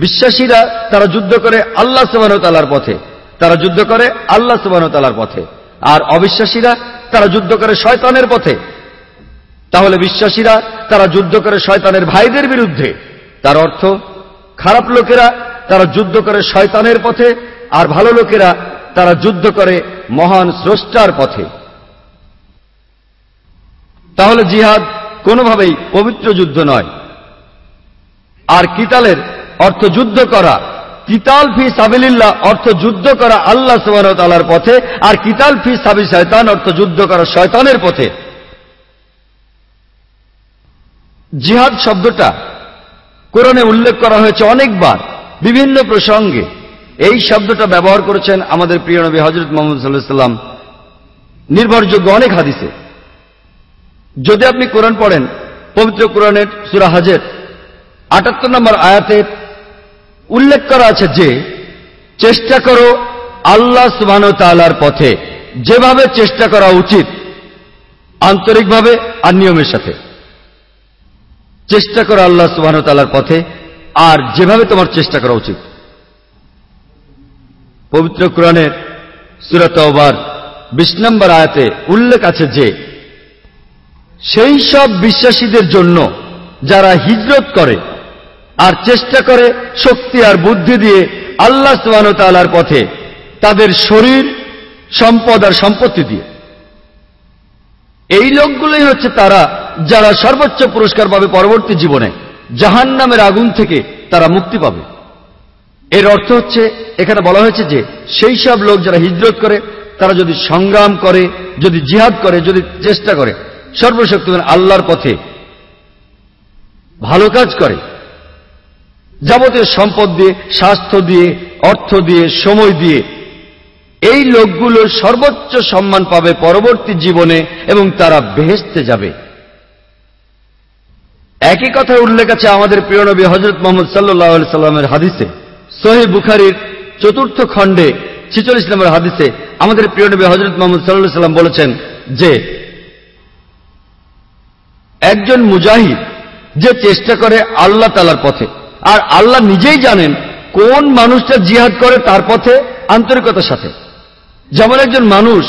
বিশ্বাসীরা তারা যুদ্ধ করে আল্লাহ সুবহানাহু ওয়া তাআলার পথে, তারা যুদ্ধ করে আল্লাহ সুবহানাহু ওয়া তাআলার পথে, আর অবিশ্বাসীরা তারা যুদ্ধ করে শয়তানের পথে। তাহলে বিশ্বাসীরা তারা যুদ্ধ করে শয়তানের ভাইদের বিরুদ্ধে, তার অর্থ খারাপ লোকেরা তারা যুদ্ধ করে শয়তানের পথে, আর ভালো লোকেরা তারা যুদ্ধ করে মহান স্রষ্টার পথে। তাহলে জিহাদ কোনোভাবেই পবিত্র যুদ্ধ নয়। আর কিতালের অর্থ যুদ্ধ করা, কিতাল ফি সাবিলিল্লাহ অর্থ যুদ্ধ করা আল্লাহ সুবহানাহু ওয়া তাআলার পথে, আর কিতাল ফি সাবিল শয়তান অর্থ যুদ্ধ করা শয়তানের পথে। জিহাদ শব্দটা কোরআনে উল্লেখ করা হয়েছে অনেকবার বিভিন্ন প্রসঙ্গে। এই শব্দটা ব্যবহার করেছেন আমাদের প্রিয় নবী হযরত মুহাম্মদ সাল্লাল্লাহু আলাইহি ওয়াসাল্লাম নির্ভরযোগ্য অনেক হাদিসে। যদি আপনি কোরআন পড়েন, পবিত্র কোরআনের সূরা হজের ৭৮ নম্বর আয়াতে উল্লেখ করা আছে যে চেষ্টা করো আল্লাহ সুবহানাহু ওয়া তাআলার পথে, যেভাবে চেষ্টা করা উচিত, আন্তরিকভাবে আর নিয়মের সাথে। চেষ্টা করো আল্লাহ সুবহানাহু ওয়া তাআলার পথে আর যেভাবে তোমার চেষ্টা করা উচিত। পবিত্র কোরআনের সূরা তাওবার ২০ নম্বর আয়াতে উল্লেখ আছে যে সেই সব বিশ্বাসীদের জন্য যারা হিজরত করে আর চেষ্টা করে শক্তি আর বুদ্ধি দিয়ে আল্লাহ সুবহানাহু ওয়া তাআলার পথে, তাদের শরীর, সম্পদ আর সম্পত্তি দিয়ে। এই লোকগুলোই হচ্ছে তারা যারা সর্বোচ্চ পুরস্কার পাবে পরবর্তী জীবনে, জাহান্নামের আগুন থেকে তারা মুক্তি পাবে। এর অর্থ হচ্ছে এখানে বলা হয়েছে যে সেই সব লোক যারা হিজরত করে, তারা যদি সংগ্রাম করে, যদি জিহাদ করে, যদি চেষ্টা করে সর্বশক্তিমান আল্লাহর পথে, ভালো কাজ করে, যাবতীয় সম্পদ দিয়ে, স্বাস্থ্য দিয়ে, অর্থ দিয়ে, সময় দিয়ে, এই লোকগুলো সর্বোচ্চ সম্মান পাবে পরবর্তী জীবনে এবং তারা বেহেশতে যাবে। একই কথা উল্লেখ আছে আমাদের প্রিয় নবী হযরত মুহাম্মদ সাল্লাল্লাহু আলাইহি সাল্লামের হাদিসে। সহিহ বুখারীর ৪র্থ খণ্ডে ৪৬ নম্বর হাদিসে আমাদের প্রিয় নবী হযরত মুহাম্মদ সাল্লাল্লাহু আলাইহি সাল্লাম বলেছেন যে একজন মুজাহিদ যে চেষ্টা করে আল্লাহ তাআলার পথে, আর আল্লাহ নিজেই জানেন কোন মানুষটা জিহাদ করে তার পথে আন্তরিকতার সাথে। যেমন একজন মানুষ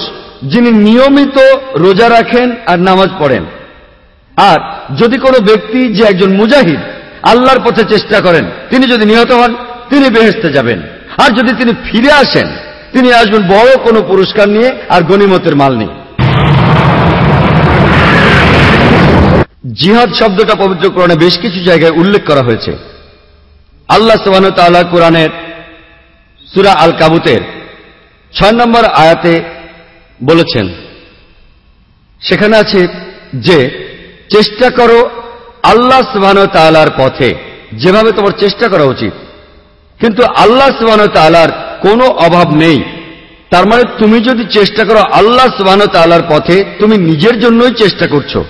যিনি নিয়মিত রোজা রাখেন আর নামাজ পড়েন, আর যদি কোনো ব্যক্তি যে একজন মুজাহিদ আল্লাহর পথে চেষ্টা করেন, তিনি যদি নিহত হন তিনি বেহেশতে যাবেন, আর যদি তিনি ফিরে আসেন তিনি আসবেন বড় কোনো পুরস্কার নিয়ে আর গনিমতের মাল নিয়ে। জিহাদ শব্দটা পবিত্র কোরআনে বেশ কিছু জায়গায় উল্লেখ করা হয়েছে। আল্লাহ সুবহানাহু ওয়া তাআলা কোরআনের সূরা আল কাবুতের ৬ নম্বর আয়াতে বলেছেন, সেখানে আছে যে চেষ্টা করো আল্লাহ সুবহানাহু ওয়া তাআলার পথে, যেভাবে তোমার চেষ্টা করা উচিত। কিন্তু আল্লাহ সুবহানাহু ওয়া তাআলার কোনো অভাব নেই। তার মানে তুমি যদি চেষ্টা করো আল্লাহ সুবহানাহু ওয়া তাআলার পথে, তুমি নিজের জন্যই চেষ্টা করছো,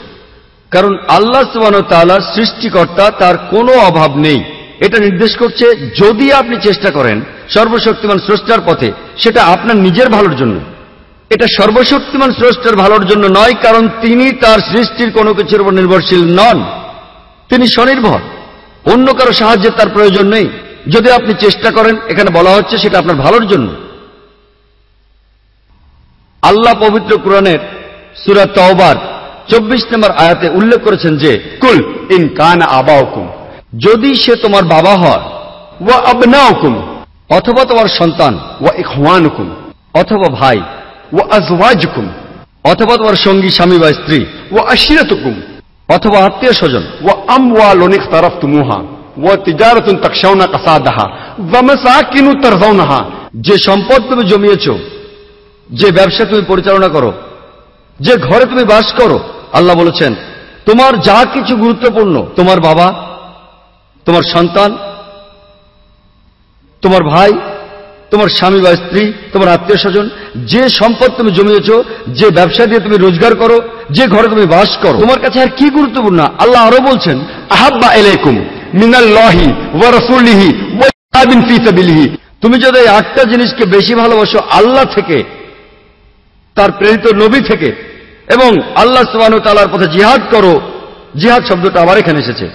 কারণ আল্লাহ সুবহানাহু ওয়া তাআলা সৃষ্টিকর্তা, তার কোনো অভাব নেই। এটা নির্দেশ করছে যদি আপনি চেষ্টা করেন সর্বশক্তিমান স্রষ্টার পথে, সেটা আপনার নিজের ভালোর জন্য। এটা সর্বশক্তিমান স্রষ্টার ভালোর জন্য নয়, কারণ তিনি তার সৃষ্টির কোনো কিছুর উপর নির্ভরশীল নন, তিনি স্বনির্ভর, অন্য কারো সাহায্যের তার প্রয়োজন নেই। যদি আপনি চেষ্টা করেন, এখানে বলা হচ্ছে সেটা আপনার ভালোর জন্য। আল্লাহ পবিত্র কোরআনের সূরা তাওবার ২৪ নম্বর আয়াতে উল্লেখ করেছেন যে কুল ইন কানা আবাউকুম, যদি সে তোমার বাবা হয়, ওয়া আবনাউকুম, অথবা তোমার সন্তান, وإخوانكم অথবা ভাই, وأزواجكم অথবা তোমার সঙ্গী স্বামী বা স্ত্রী, وعشيرتكم অথবা আত্মীয় স্বজন, وأموال اقترفتموها وتجارة تخشون كسادها ومساكن ترضونها, যে সম্পদ তুমি জমিয়েছ, যে ব্যবসা তুমি পরিচালনা করো, যে ঘরে তুমি বাস করো। আল্লাহ বলেছেন তোমার যা কিছু গুরুত্বপূর্ণ, তোমার বাবা, তোমার সন্তান, তোমার ভাই, তোমার স্বামী বা স্ত্রী, তোমার আত্মীয় স্বজন, যে সম্পদ তুমি জমিয়েছ, যে ব্যবসা দিয়ে তুমি রোজগার করো, যে ঘরে তুমি বাস করো, তোমার কাছে আর কি গুরুত্বপূর্ণ? আল্লাহ আরো বলছেন أحب إليكم من الله ورسوله وجهاد في سبيله. তুমি যদি এই 8টা জিনিসকে বেশি ভালোবাসো আল্লাহ থেকে, তার প্রেরিত নবী থেকে, এবং আল্লাহ সুবহানাহু ওয়া তাআলার পথে জিহাদ করো। জিহাদ শব্দটা আবার এখানে এসেছে,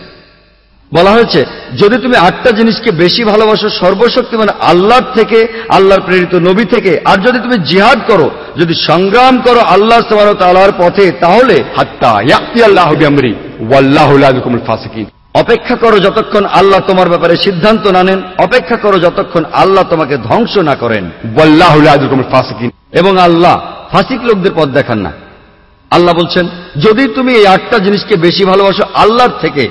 বলা হয়েছে যদি তুমি 8টা জিনিসকে বেশি ভালোবাসো সর্বশক্তিমান আল্লাহর থেকে, আল্লাহর প্রেরিত নবী থেকে, আর যদি তুমি জিহাদ করো, যদি সংগ্রাম করো আল্লাহ সুবহানাহু ওয়া তাআলার পথে, তাহলে حتى يأتي الله بأمره والله لا يحب الفاسقين. অপেক্ষা করো যতক্ষণ আল্লাহ তোমার ব্যাপারে সিদ্ধান্ত না নেন, অপেক্ষা করো যতক্ষণ আল্লাহ তোমাকে ধ্বংস না করেন। والله لا يحب الفاسقين. এবং আল্লাহ ফাসিক লোকদের পথ দেখান না। আল্লাহ বলছেন যদি তুমি এই 8টা জিনিসকে বেশি ভালোবাসো আল্লাহর থেকে,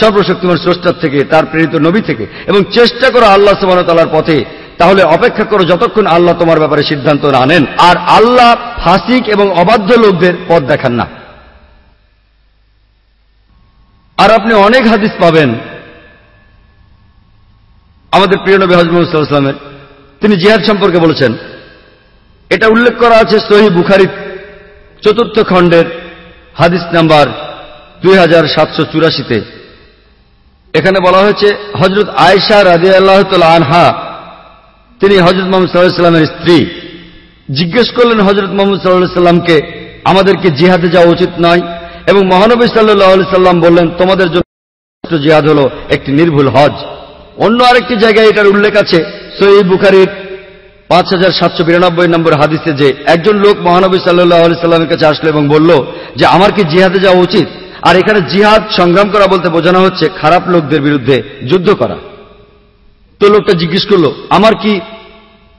সর্বশক্তিমান স্রষ্টার থেকে, তার প্রেরিত নবী থেকে, এবং চেষ্টা করো আল্লাহ সুবহানাহু ওয়া তাআলার পথে, তাহলে অপেক্ষা করো যতক্ষণ আল্লাহ তোমার ব্যাপারে সিদ্ধান্ত না নেন। আর আল্লাহ ফাসিক এবং অবাধ্য লোকদের পথ দেখান না। আর আপনি অনেক হাদিস পাবেন আমাদের প্রিয় নবী হযরত মুহাম্মদ সাল্লাল্লাহু আলাইহি ওয়াসাল্লামের, তিনি জিহাদ সম্পর্কে বলেছেন। এটা উল্লেখ করা আছে সহিহ বুখারী 4th খণ্ডের হাদিস নাম্বার 2784-তে। এখানে বলা হয়েছে হযরত আয়েশা রাদিয়াল্লাহু তাআলা আনহা, তিনি হযরত মুহাম্মদ সাল্লাল্লাহু আলাইহি ওয়াসাল্লামের স্ত্রী, জিজ্ঞেস করলেন হযরত মুহাম্মদ সাল্লাল্লাহু আলাইহি ওয়াসাল্লামকে আমাদেরকে জিহাদে যাওয়া উচিত নয়, এবং মহানবী সাল্লাল্লাহু আলাইহি ওয়াসাল্লাম বললেন তোমাদের জন্য জিহাদ হলো একটি নির্ভুল হজ। অন্য আরেকটি জায়গায় এটার উল্লেখ আছে সহিহ বুখারীর 5792 নম্বর হাদিসে, যে একজন লোক মহানবী সাল্লাল্লাহু আলাইহি ওয়াসাল্লামের কাছে আসলো এবং বলল যে আমার কি জিহাদে যাওয়া উচিত? আর এখানে জিহাদ সংগ্রাম করা বলতে বোঝানো হচ্ছে খারাপ লোকদের বিরুদ্ধে যুদ্ধ করা। তো লোকটা জিজ্ঞেস করলো আমার কি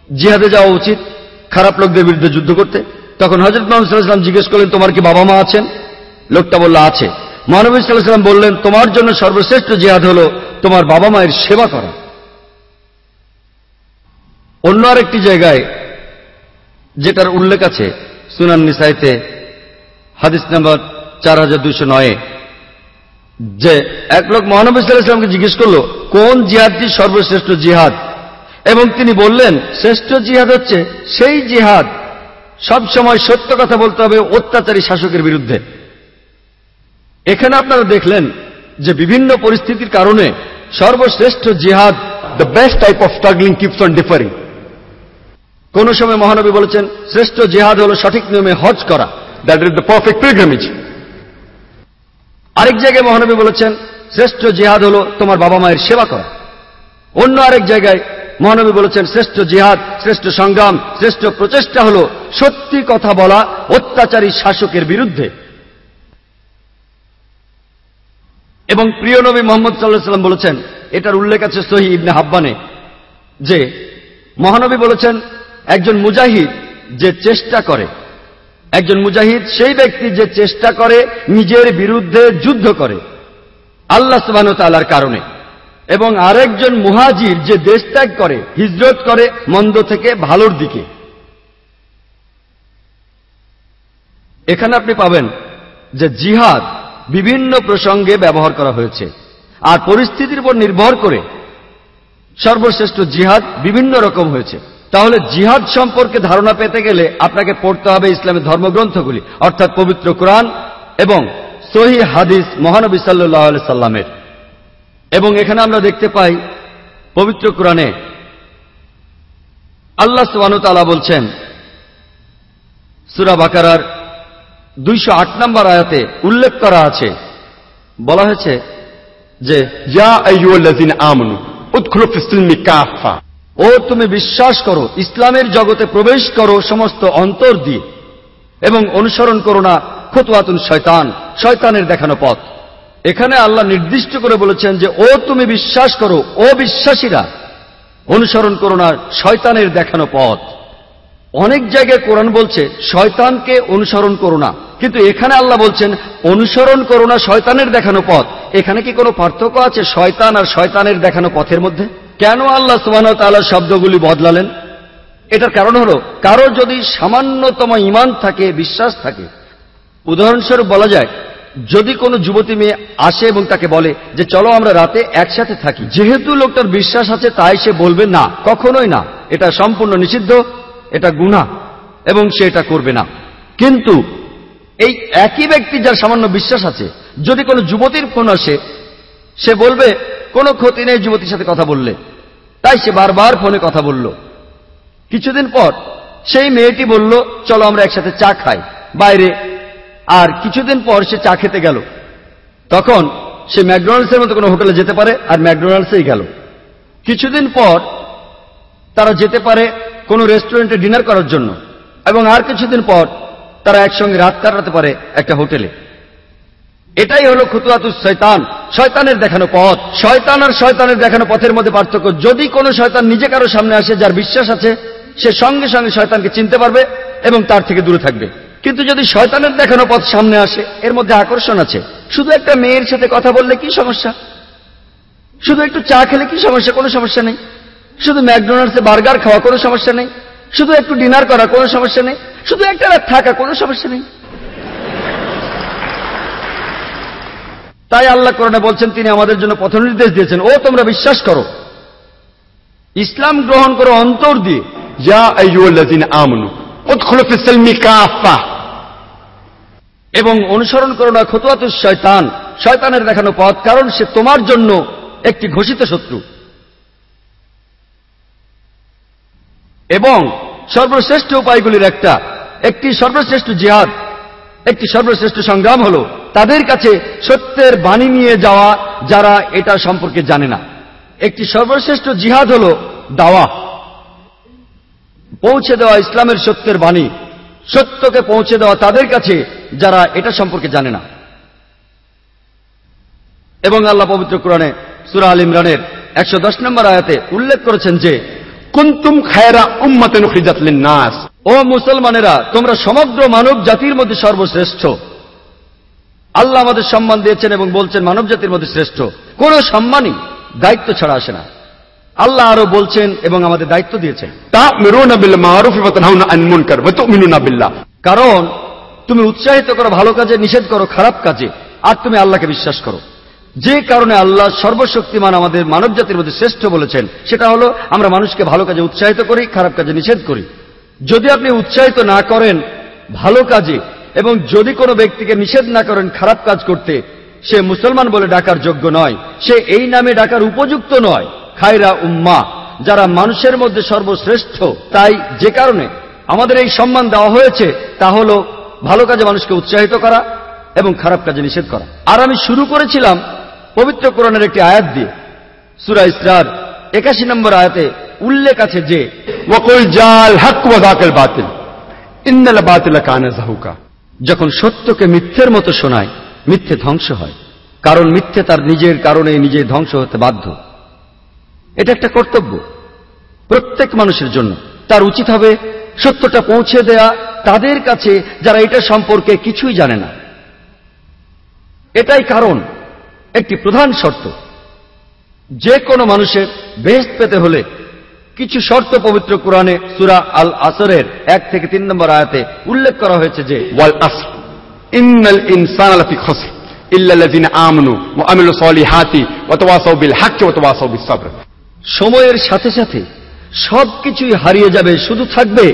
জিহাদে যাওয়া উচিত খারাপ লোকদের বিরুদ্ধে যুদ্ধ করতে? তখন হযরত মুহাম্মদ সাল্লাল্লাহু আলাইহি ওয়াসাল্লাম জিজ্ঞেস করলেন তোমার কি বাবা মা আছেন? লোকটা বলল আছে। মহানবী সাল্লাল্লাহু আলাইহি ওয়াসাল্লাম বললেন তোমার জন্য সর্বশ্রেষ্ঠ জিহাদ হলো তোমার বাবা মায়ের সেবা করা। অন্য আরেকটি জায়গায় যেটার উল্লেখ আছে সুনান নিসাইতে হাদিস নাম্বার 4209, যে এক লোক মহানবী সাল্লাল্লাহু আলাইহি ওয়াসাল্লামকে জিজ্ঞেস করলো কোন জিহাদটি সর্বশ্রেষ্ঠ জিহাদ, এবং তিনি বললেন শ্রেষ্ঠ জিহাদ হচ্ছে সেই জিহাদ সব সময় সত্য কথা বলতে হবে অত্যাচারী শাসকের বিরুদ্ধে। এখানে আপনারা দেখলেন যে বিভিন্ন পরিস্থিতির কারণে সর্বশ্রেষ্ঠ জিহাদ, The best type of struggling keeps on differing. কোন সময় মহানবী বলেছেন শ্রেষ্ঠ জিহাদ হলো সঠিক নিয়মে হজ করা, That is the perfect pilgrimage. আরেক জায়গায় মহানবী বলেছেন শ্রেষ্ঠ জিহাদ হলো তোমার বাবা মায়ের সেবা করা। অন্য আরেক জায়গায় মহানবী বলেছেন শ্রেষ্ঠ জিহাদ, শ্রেষ্ঠ সংগ্রাম, শ্রেষ্ঠ প্রচেষ্টা হলো সত্যি কথা বলা অত্যাচারী শাসকের বিরুদ্ধে। এবং প্রিয় নবী মুহাম্মদ সাল্লাল্লাহু আলাইহি ওয়াসাল্লাম বলেছেন, এটার উল্লেখ আছে সহিহ ইবনে হাব্বানে, যে মহানবী বলেছেন একজন মুজাহিদ যে চেষ্টা করে, একজন মুজাহিদ সেই ব্যক্তি যে চেষ্টা করে নিজের বিরুদ্ধে যুদ্ধ করে আল্লাহ সুবহানাহু ওয়া তাআলার কারণে, এবং আরেকজন মুহাজির যে দেশ ত্যাগ করে, হিজরত করে মন্দ থেকে ভালোর দিকে। এখানে আপনি পাবেন যে জিহাদ বিভিন্ন প্রসঙ্গে ব্যবহার করা হয়েছে, আর পরিস্থিতির উপর নির্ভর করে সর্বশ্রেষ্ঠ জিহাদ বিভিন্ন রকম হয়েছে। তাহলে জিহাদ সম্পর্কে ধারণা পেতে গেলে আপনাকে পড়তে হবে ইসলামের ধর্মগ্রন্থগুলি, অর্থাৎ পবিত্র কোরআন এবং সহিহ হাদিস মহানবী সাল্লাল্লাহু আলাইহি সাল্লামের। এবং এখানে আমরা দেখতে পাই পবিত্র কোরআনে আল্লাহ সুবহানাহু ওয়া তাআলা বলছেন সূরা বাকারার 208 নম্বর আয়াতে উল্লেখ করা আছে, বলা হয়েছে যে Ya ayyuhallazina amanu udkhulu fis silmi kaffa. ও তুমি বিশ্বাস করো ইসলামের জগতে প্রবেশ করো সমস্ত অন্তর দিয়ে, এবং অনুসরণ করো না খুতওয়াতুন শয়তান, শয়তানের দেখানো পথ। এখানে আল্লাহ নির্দিষ্ট করে বলেছেন যে ও তুমি বিশ্বাস করো, ও বিশ্বাসীরা অনুসরণ করো না শয়তানের দেখানো পথ। অনেক জায়গায় কোরআন বলছে শয়তানকে অনুসরণ করো না, কিন্তু এখানে আল্লাহ বলছেন অনুসরণ করো না শয়তানের দেখানো পথ। এখানে কি কোনো পার্থক্য আছে শয়তান আর শয়তানের দেখানো পথের মধ্যে? কেন আল্লাহ সুবহানাহু ওয়া তাআলা শব্দগুলি বদলালেন? এটার কারণ হলো, কারো যদি সামান্যতম ঈমান থাকে, বিশ্বাস থাকে, উদাহরণস্বরূপ বলা যায়, যদি কোনো যুবতী মেয়ে আসে এবং তাকে বলে যে চলো আমরা রাতে একসাথে থাকি, যেহেতু লোকটার বিশ্বাস আছে তাই সে বলবে না, কখনোই না, এটা সম্পূর্ণ নিষিদ্ধ, এটা গুনাহ এবং সে এটা করবে না। কিন্তু এই একই ব্যক্তি যার সামান্য বিশ্বাস আছে, যদি কোনো যুবতীর ফোন আসে, সে বলবে কোনো ক্ষতি নেই যুবতীর সাথে কথা বললে, তাই সে বারবার ফোনে কথা বলল। কিছুদিন পর সেই মেয়েটি বলল চলো আমরা একসাথে চা খাই বাইরে, আর কিছুদিন পর সে চা খেতে গেল। তখন সে ম্যাকডোনাল্ডসের মতো কোনো হোটেলে যেতে পারে আর ম্যাকডোনাল্ডসেই গেল। কিছুদিন পর তারা যেতে পারে কোনো রেস্টুরেন্টে ডিনার করার জন্য, এবং আর কিছুদিন পর তারা একসঙ্গে রাত কাটাতে পারে একটা হোটেলে। এটাই হলো খুতুয়াতুস শয়তান, শয়তানের দেখানো পথ। শয়তান আর শয়তানের দেখানো পথের মধ্যে পার্থক্য, যদি কোনো শয়তান নিজে কারো সামনে আসে যার বিশ্বাস আছে, সে সঙ্গে সঙ্গে শয়তানকে চিনতে পারবে এবং তার থেকে দূরে থাকবে। কিন্তু যদি শয়তানের দেখানো পথ সামনে আসে, এর মধ্যে আকর্ষণ আছে, শুধু একটা মেয়ের সাথে কথা বললে কি সমস্যা, শুধু একটু চা খেলে কি সমস্যা, কোনো সমস্যা নেই, শুধু ম্যাকডোনাল্ডসে বার্গার খাওয়া কোনো সমস্যা নেই, শুধু একটু ডিনার করা কোনো সমস্যা নেই, শুধু একটা রাত থাকা কোনো সমস্যা নেই। তাই আল্লাহ কোরআনে বলছেন, তিনি আমাদের জন্য পথ নির্দেশ দিয়েছেন, ও তোমরা বিশ্বাস করো, ইসলাম গ্রহণ করো অন্তর দিয়ে। ইয়া আইয়ুহাল্লাযীনা আমানু উদখুলু ফিস-সিলমি কাফা, এবং অনুসরণ করো না খুতুয়াতুস শয়তান, শয়তানের দেখানো পথ, কারণ সে তোমার জন্য একটি ঘোষিত শত্রু। এবং সর্বশ্রেষ্ঠ উপায়গুলির একটি সর্বশ্রেষ্ঠ জিহাদ, একটি সর্বশ্রেষ্ঠ সংগ্রাম হলো তাদের কাছে সত্যের বাণী নিয়ে যাওয়া যারা এটা সম্পর্কে জানে না। একটি সর্বশ্রেষ্ঠ জিহাদ হলো দাওয়া, পৌঁছে দেওয়া ইসলামের সত্যের বাণী, সত্যকে পৌঁছে দেওয়া তাদের কাছে যারা এটা সম্পর্কে জানে না। এবং আল্লাহ পবিত্র কোরআনে সূরা আল ইমরানের 110 নম্বর আয়াতে উল্লেখ করেছেন যে কুনতুম খায়রা উম্মাতিন উখরিজাত লিন-নাস, ও মুসলমানেরা, তোমরা সমগ্র মানব জাতির মধ্যে সর্বশ্রেষ্ঠ। আল্লাহ আমাদের সম্মান দিয়েছেন এবং বলছেন মানব জাতির মধ্যে শ্রেষ্ঠ। কোন সম্মানই দায়িত্ব ছাড়া আসে না। আল্লাহ আরো বলছেন এবং আমাদের দায়িত্ব দিয়েছেন, তা'মিরুনা বিল মা'রুফি ওয়া তানহাউনা আনিল মুনকার ওয়া তু'মিনুনা বিল্লাহ, কারণ তুমি উৎসাহিত করো ভালো কাজে, নিষেধ করো খারাপ কাজে, আর তুমি আল্লাহকে বিশ্বাস করো। যে কারণে আল্লাহ সর্বশক্তিমান আমাদের মানব জাতির মধ্যে শ্রেষ্ঠ বলেছেন, সেটা হলো আমরা মানুষকে ভালো কাজে উৎসাহিত করি, খারাপ কাজে নিষেধ করি। যদি আপনি উৎসাহিত না করেন ভালো কাজে এবং যদি কোনো ব্যক্তিকে নিষেধ না করেন খারাপ কাজ করতে, সে মুসলমান বলে ডাকার যোগ্য নয়, সে এই নামে ডাকার উপযুক্ত নয়। খায়রা উম্মাহ, যারা মানুষের মধ্যে সর্বশ্রেষ্ঠ। তাই যে কারণে আমাদের এই সম্মান দেওয়া হয়েছে তা হলো ভালো কাজে মানুষকে উৎসাহিত করা এবং খারাপ কাজে নিষেধ করা। আর আমি শুরু করেছিলাম পবিত্র কোরআনের একটি আয়াত দিয়ে। সূরা ইসরার 81 নম্বর আয়াতে উল্লেখ আছে যে ওয়াকুল জাল হক ওয়া যাকাল বাতিল ইন্নাল বাতিলা কানা যাহুকা, যখন সত্যকে মিথ্যের মতো শোনায়, মিথ্যে ধ্বংস হয়, কারণ মিথ্যে তার নিজের কারণে নিজে ধ্বংস হতে বাধ্য। এটা একটা কর্তব্য প্রত্যেক মানুষের জন্য। তার উচিত হবে সত্যটা পৌঁছে দেয়া তাদের কাছে যারা এটা সম্পর্কে কিছুই জানে না। এটাই কারণ একটি প্রধান শর্ত, যে কোনো মানুষের বেহেশত পেতে হলে কিছু শর্ত পবিত্র কোরআনে সূরা আল আসরের 1 থেকে 3 নম্বর আয়াতে উল্লেখ করা হয়েছে যে ওয়াল আসর ইন্নাল ইনসানা লাফি খুসর ইল্লাল্লাযিনা আমানু ওয়া আমিলুস সলিহাতি ওয়া তাওয়াসাউ বিল হক ওয়া তাওয়াসাউ বিস সবর। সময়ের সাথে সাথে সবকিছুই হারিয়ে যাবে, শুধু থাকবে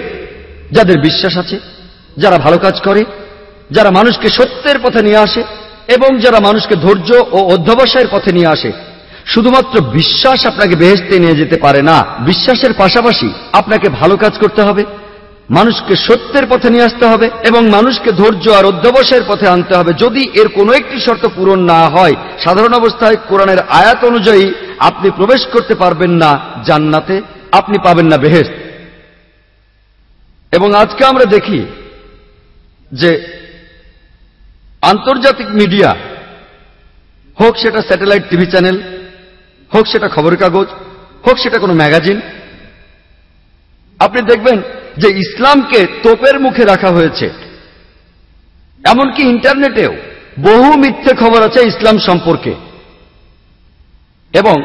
যাদের বিশ্বাস আছে, যারা ভালো কাজ করে, যারা মানুষকে সত্যের পথে নিয়ে আসে এবং যারা মানুষকে ধৈর্য ও অধ্যবসায়ের পথে নিয়ে আসে। শুধুমাত্র বিশ্বাস আপনাকে বেহেশতে নিয়ে যেতে পারে না, বিশ্বাসের পাশাপাশি আপনাকে ভালো কাজ করতে হবে, মানুষকে সত্যের পথে নিয়ে আসতে হবে এবং মানুষকে ধৈর্য আর অধ্যবসায়ের পথে আনতে হবে। যদি এর কোনো একটি শর্ত পূরণ না হয়, সাধারণ অবস্থায় কোরআনের আয়াত অনুযায়ী আপনি প্রবেশ করতে পারবেন না জান্নাতে, আপনি পাবেন না বেহেশত। এবং আজকে আমরা দেখি যে আন্তর্জাতিক মিডিয়া, হোক সেটা স্যাটেলাইট টিভি চ্যানেল, হোক সেটা খবরের কাগজ, হোক সেটা কোনো ম্যাগাজিন, আপনি দেখবেন যে ইসলামকে তোপের মুখে রাখা হয়েছে। এমনকি ইন্টারনেটেও বহু মিথ্যে খবর আছে ইসলাম সম্পর্কে। এবং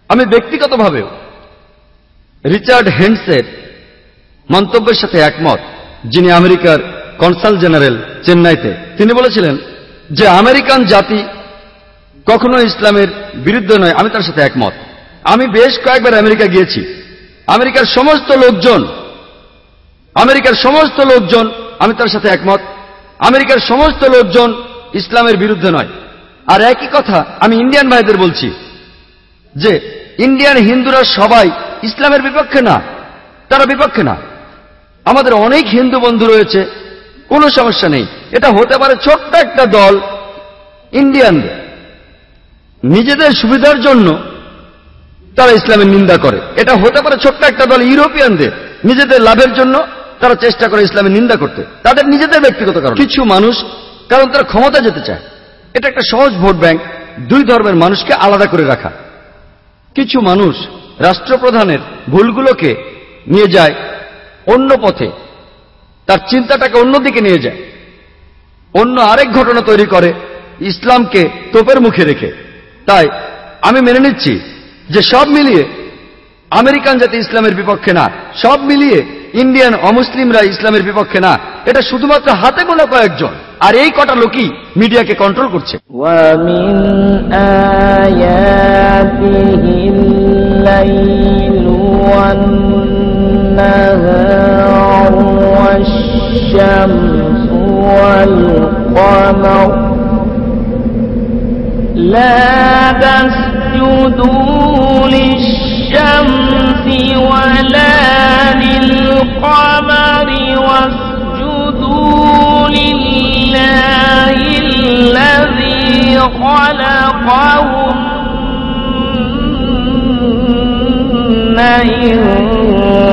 আমি ব্যক্তিগতভাবেও রিচার্ড হেন্ডসের মন্তব্যের সাথে একমত, যিনি আমেরিকার কনসাল জেনারেল চেন্নাইতে। তিনি বলেছিলেন যে আমেরিকান জাতি কখনো ইসলামের বিরুদ্ধে নয়। আমি তার সাথে একমত। আমি বেশ কয়েকবার আমেরিকা গিয়েছি। আমেরিকার সমস্ত লোকজন আমি তার সাথে একমত। আমেরিকার সমস্ত লোকজন ইসলামের বিরুদ্ধে নয়। আর একই কথা আমি ইন্ডিয়ান ভাইদের বলছি যে ইন্ডিয়ান হিন্দুরা সবাই ইসলামের বিপক্ষে না, তারা বিপক্ষে না। আমাদের অনেক হিন্দু বন্ধু রয়েছে, কোনো সমস্যা নেই। এটা হতে পারে ছোট্ট একটা দল ইন্ডিয়ানদের, নিজেদের সুবিধার জন্য তারা ইসলামের নিন্দা করে। এটা হতে পারে ছোট্ট একটা দল ইউরোপিয়ানদের, নিজেদের লাভের জন্য তারা চেষ্টা করে ইসলামের নিন্দা করতে, তাদের নিজেদের ব্যক্তিগত কারণ। কিছু মানুষ কারণ তারা ক্ষমতা যেতে চায়। এটা একটা সহজ ভোট ব্যাংক, দুই ধর্মের মানুষকে আলাদা করে রাখা। কিছু মানুষ রাষ্ট্রপ্রধানের ভুলগুলোকে নিয়ে যায় অন্য পথে, তার চিন্তাটাকে অন্যদিকে নিয়ে যায়, অন্য আরেক ঘটনা তৈরি করে ইসলামকে তোপের মুখে রেখে। তাই আমি মেনে নিচ্ছি যে সব মিলিয়ে আমেরিকান জাতি ইসলামের বিপক্ষে না, সব মিলিয়ে ইন্ডিয়ান অমুসলিমরা ইসলামের বিপক্ষে না। এটা শুধুমাত্র হাতে গোনা কয়েকজন, আর এই কটা লোকই মিডিয়াকে কন্ট্রোল করছে। للشمس ولا للقمر واسجدوا لله الذي خلقهن إن